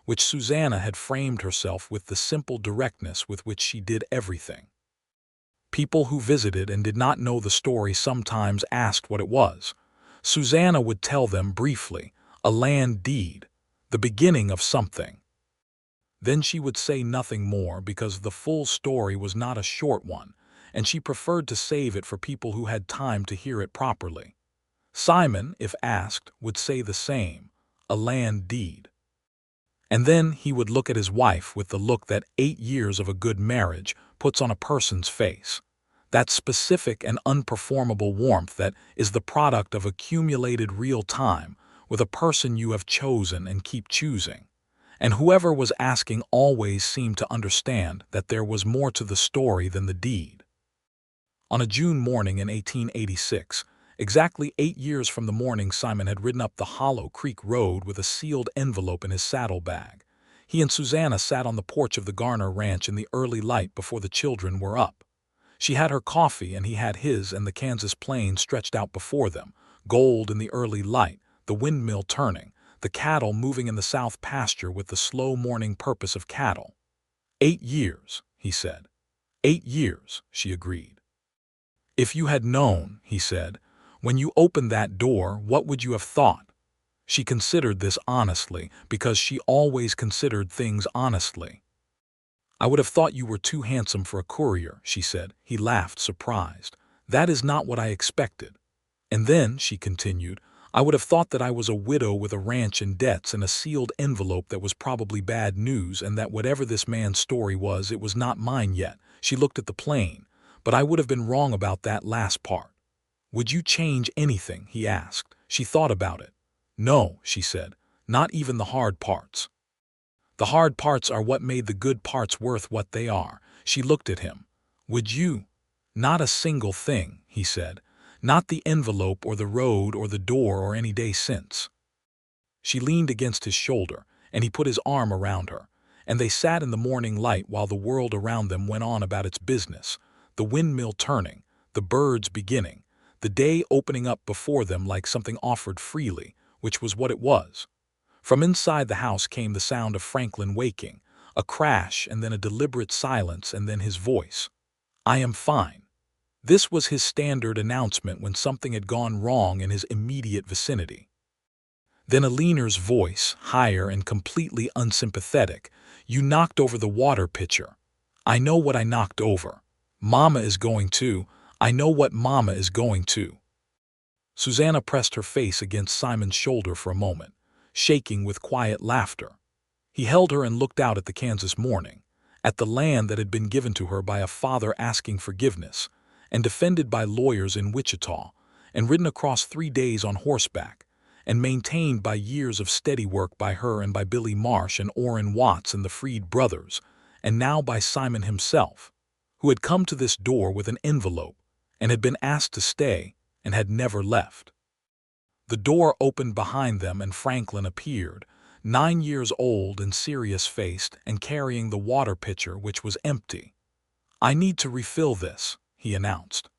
which Susanna had framed herself with the simple directness with which she did everything. People who visited and did not know the story sometimes asked what it was. Susanna would tell them briefly, a land deed, the beginning of something. Then she would say nothing more because the full story was not a short one, and she preferred to save it for people who had time to hear it properly. Simon, if asked, would say the same, a land deed. And then he would look at his wife with the look that 8 years of a good marriage puts on a person's face, that specific and unperformable warmth that is the product of accumulated real time with a person you have chosen and keep choosing. And whoever was asking always seemed to understand that there was more to the story than the deed. On a June morning in 1886, exactly 8 years from the morning Simon had ridden up the Hollow Creek Road with a sealed envelope in his saddlebag, he and Susanna sat on the porch of the Garner ranch in the early light before the children were up. She had her coffee and he had his, and the Kansas plains stretched out before them, gold in the early light, the windmill turning, the cattle moving in the south pasture with the slow morning purpose of cattle. 8 years, he said. 8 years, she agreed. "If you had known," he said, "when you opened that door, what would you have thought?" She considered this honestly, because she always considered things honestly. "I would have thought you were too handsome for a courier," she said. He laughed, surprised. "That is not what I expected." "And then," she continued, "I would have thought that I was a widow with a ranch and debts and a sealed envelope that was probably bad news, and that whatever this man's story was, it was not mine yet." She looked at the plane. "But I would have been wrong about that last part." "Would you change anything?" he asked. She thought about it. "No," she said, "not even the hard parts. The hard parts are what made the good parts worth what they are." She looked at him. "Would you?" "Not a single thing," he said. "Not the envelope or the road or the door or any day since." She leaned against his shoulder, and he put his arm around her, and they sat in the morning light while the world around them went on about its business, the windmill turning, the birds beginning, the day opening up before them like something offered freely, which was what it was. From inside the house came the sound of Franklin waking, a crash and then a deliberate silence and then his voice. "I am fine." This was his standard announcement when something had gone wrong in his immediate vicinity. Then Aliner's voice, higher and completely unsympathetic. "You knocked over the water pitcher." "I know what I knocked over." "Mama is going to." "I know what Mama is going to." Susanna pressed her face against Simon's shoulder for a moment, shaking with quiet laughter. He held her and looked out at the Kansas morning, at the land that had been given to her by a father asking forgiveness, and defended by lawyers in Wichita, and ridden across 3 days on horseback, and maintained by years of steady work by her and by Billy Marsh and Orrin Watts and the Freed brothers, and now by Simon himself, who had come to this door with an envelope, and had been asked to stay, and had never left. The door opened behind them and Franklin appeared, 9 years old and serious-faced and carrying the water pitcher which was empty. "I need to refill this," he announced.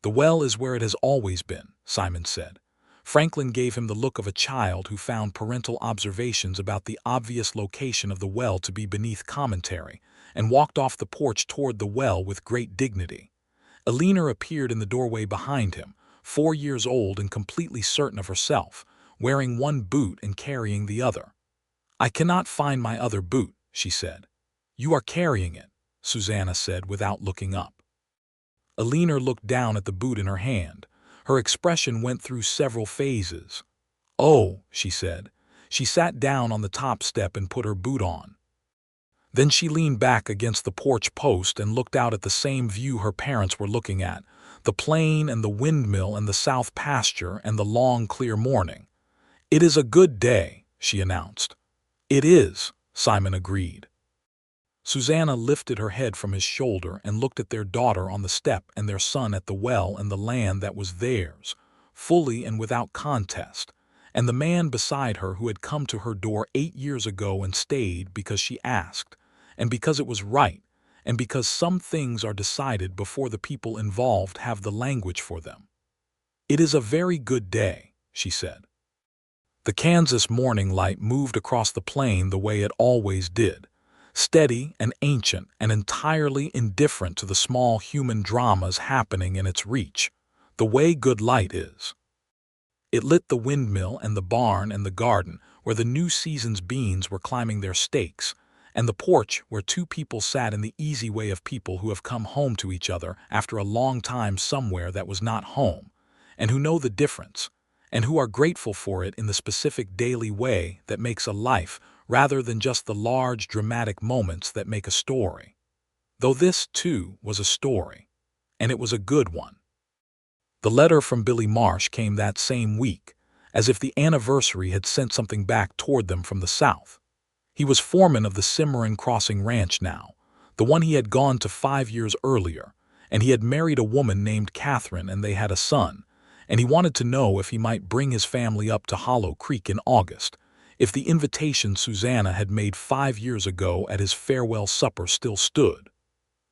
"The well is where it has always been," Simon said. Franklin gave him the look of a child who found parental observations about the obvious location of the well to be beneath commentary, and walked off the porch toward the well with great dignity. Aliner appeared in the doorway behind him, 4 years old and completely certain of herself, wearing one boot and carrying the other. "I cannot find my other boot," she said. "You are carrying it," Susanna said without looking up. Aliner looked down at the boot in her hand. Her expression went through several phases. "Oh," she said. She sat down on the top step and put her boot on. Then she leaned back against the porch post and looked out at the same view her parents were looking at, the plain and the windmill and the south pasture and the long, clear morning. "It is a good day," she announced. "It is," Simon agreed. Susanna lifted her head from his shoulder and looked at their daughter on the step and their son at the well and the land that was theirs, fully and without contest, and the man beside her who had come to her door 8 years ago and stayed because she asked, and because it was right, and because some things are decided before the people involved have the language for them. "It is a very good day," she said. The Kansas morning light moved across the plain the way it always did, steady and ancient and entirely indifferent to the small human dramas happening in its reach, the way good light is. It lit the windmill and the barn and the garden where the new season's beans were climbing their stakes, and the porch where 2 people sat in the easy way of people who have come home to each other after a long time somewhere that was not home, and who know the difference, and who are grateful for it in the specific daily way that makes a life rather than just the large dramatic moments that make a story. Though this, too, was a story, and it was a good one. The letter from Billy Marsh came that same week, as if the anniversary had sent something back toward them from the south. He was foreman of the Cimarron Crossing Ranch now, the one he had gone to 5 years earlier, and he had married a woman named Catherine and they had a son, and he wanted to know if he might bring his family up to Hollow Creek in August, if the invitation Susanna had made 5 years ago at his farewell supper still stood.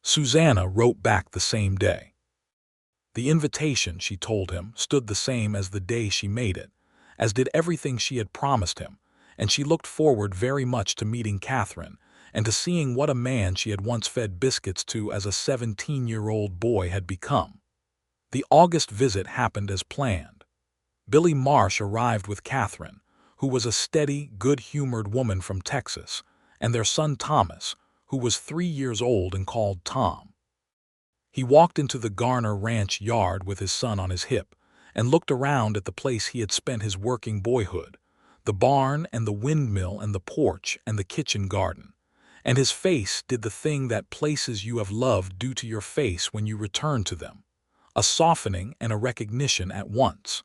Susanna wrote back the same day. The invitation, she told him, stood the same as the day she made it, as did everything she had promised him, and she looked forward very much to meeting Catherine, and to seeing what a man she had once fed biscuits to as a 17-year-old boy had become. The August visit happened as planned. Billy Marsh arrived with Catherine, who was a steady, good-humored woman from Texas, and their son Thomas, who was 3 years old and called Tom. He walked into the Garner Ranch yard with his son on his hip, and looked around at the place he had spent his working boyhood, the barn and the windmill and the porch and the kitchen garden, and his face did the thing that places you have loved do to your face when you return to them, a softening and a recognition at once.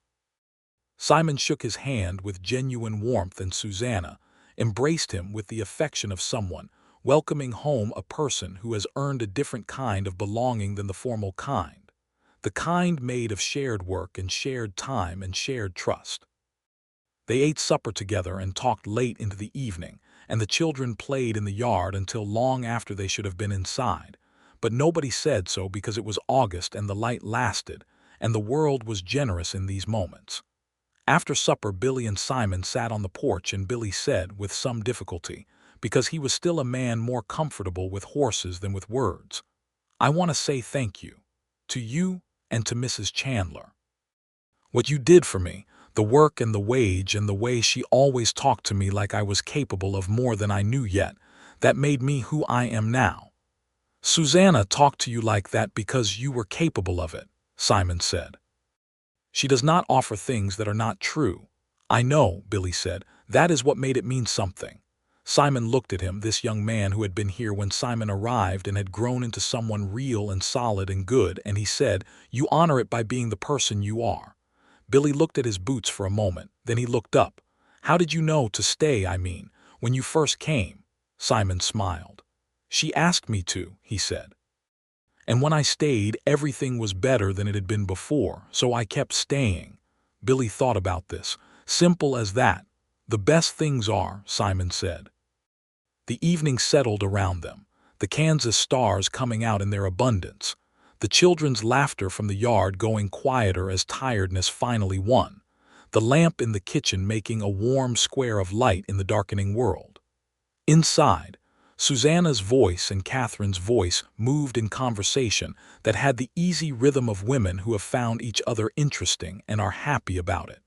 Simon shook his hand with genuine warmth, and Susanna embraced him with the affection of someone welcoming home a person who has earned a different kind of belonging than the formal kind, the kind made of shared work and shared time and shared trust. They ate supper together and talked late into the evening, and the children played in the yard until long after they should have been inside. But nobody said so because it was August and the light lasted, and the world was generous in these moments. After supper, Billy and Simon sat on the porch, and Billy said, with some difficulty, because he was still a man more comfortable with horses than with words, "I want to say thank you. To you and to Mrs. Chandler. What you did for me, the work and the wage and the way she always talked to me like I was capable of more than I knew yet, that made me who I am now." "Susanna talked to you like that because you were capable of it," Simon said. "She does not offer things that are not true." "I know," Billy said. "That is what made it mean something." Simon looked at him, this young man who had been here when Simon arrived and had grown into someone real and solid and good, and he said, "You honor it by being the person you are." Billy looked at his boots for a moment, then he looked up. "How did you know to stay, I mean, when you first came?" Simon smiled. "She asked me to," he said. "And when I stayed, everything was better than it had been before, so I kept staying." Billy thought about this. "Simple as that. The best things are," Simon said. The evening settled around them, the Kansas stars coming out in their abundance, the children's laughter from the yard going quieter as tiredness finally won, the lamp in the kitchen making a warm square of light in the darkening world. Inside, Susanna's voice and Catherine's voice moved in conversation that had the easy rhythm of women who have found each other interesting and are happy about it.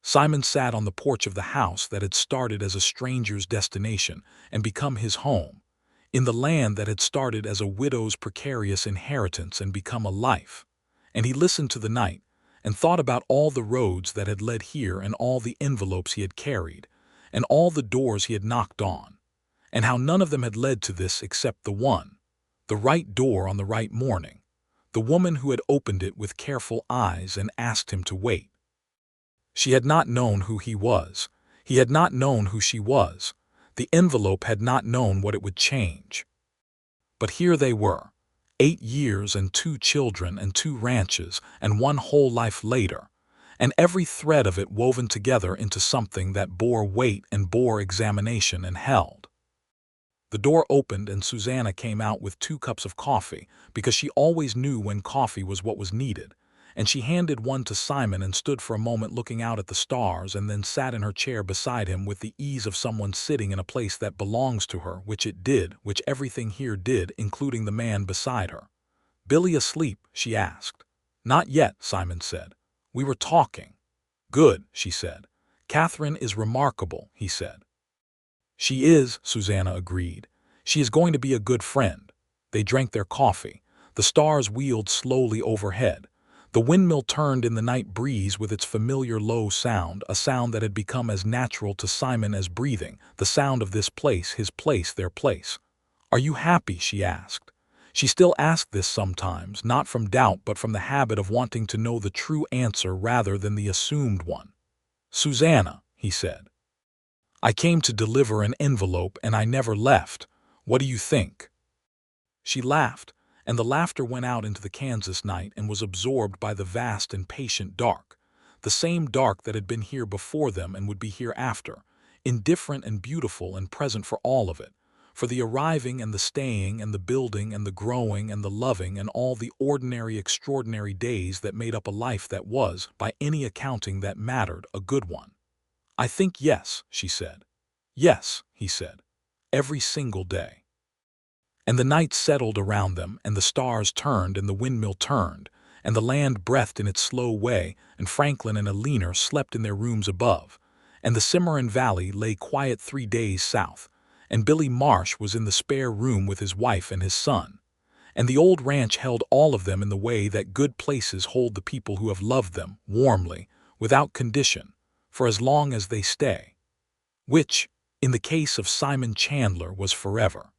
Simon sat on the porch of the house that had started as a stranger's destination and become his home, in the land that had started as a widow's precarious inheritance and become a life. And he listened to the night and thought about all the roads that had led here and all the envelopes he had carried and all the doors he had knocked on, and how none of them had led to this except the one, the right door on the right morning, the woman who had opened it with careful eyes and asked him to wait. She had not known who he was. He had not known who she was. The envelope had not known what it would change. But here they were, 8 years and 2 children and 2 ranches and one whole life later, and every thread of it woven together into something that bore weight and bore examination and held. The door opened and Susanna came out with 2 cups of coffee, because she always knew when coffee was what was needed, and she handed one to Simon and stood for a moment looking out at the stars and then sat in her chair beside him with the ease of someone sitting in a place that belongs to her, which it did, which everything here did, including the man beside her. "Billy asleep?" she asked. "Not yet," Simon said. "We were talking." "Good," she said. "Catherine is remarkable," he said. "She is," Susanna agreed. "She is going to be a good friend." They drank their coffee. The stars wheeled slowly overhead. The windmill turned in the night breeze with its familiar low sound, a sound that had become as natural to Simon as breathing, the sound of this place, his place, their place. "Are you happy?" she asked. She still asked this sometimes, not from doubt but from the habit of wanting to know the true answer rather than the assumed one. "Susanna," he said, "I came to deliver an envelope and I never left. What do you think?" She laughed, and the laughter went out into the Kansas night and was absorbed by the vast and patient dark, the same dark that had been here before them and would be here after, indifferent and beautiful and present for all of it, for the arriving and the staying and the building and the growing and the loving and all the ordinary extraordinary days that made up a life that was, by any accounting that mattered, a good one. "I think yes," she said. "Yes," he said. "Every single day." And the night settled around them, and the stars turned, and the windmill turned, and the land breathed in its slow way, and Franklin and Alina slept in their rooms above, and the Cimarron Valley lay quiet 3 days south, and Billy Marsh was in the spare room with his wife and his son, and the old ranch held all of them in the way that good places hold the people who have loved them, warmly, without condition, for as long as they stay, which, in the case of Simon Chandler, was forever.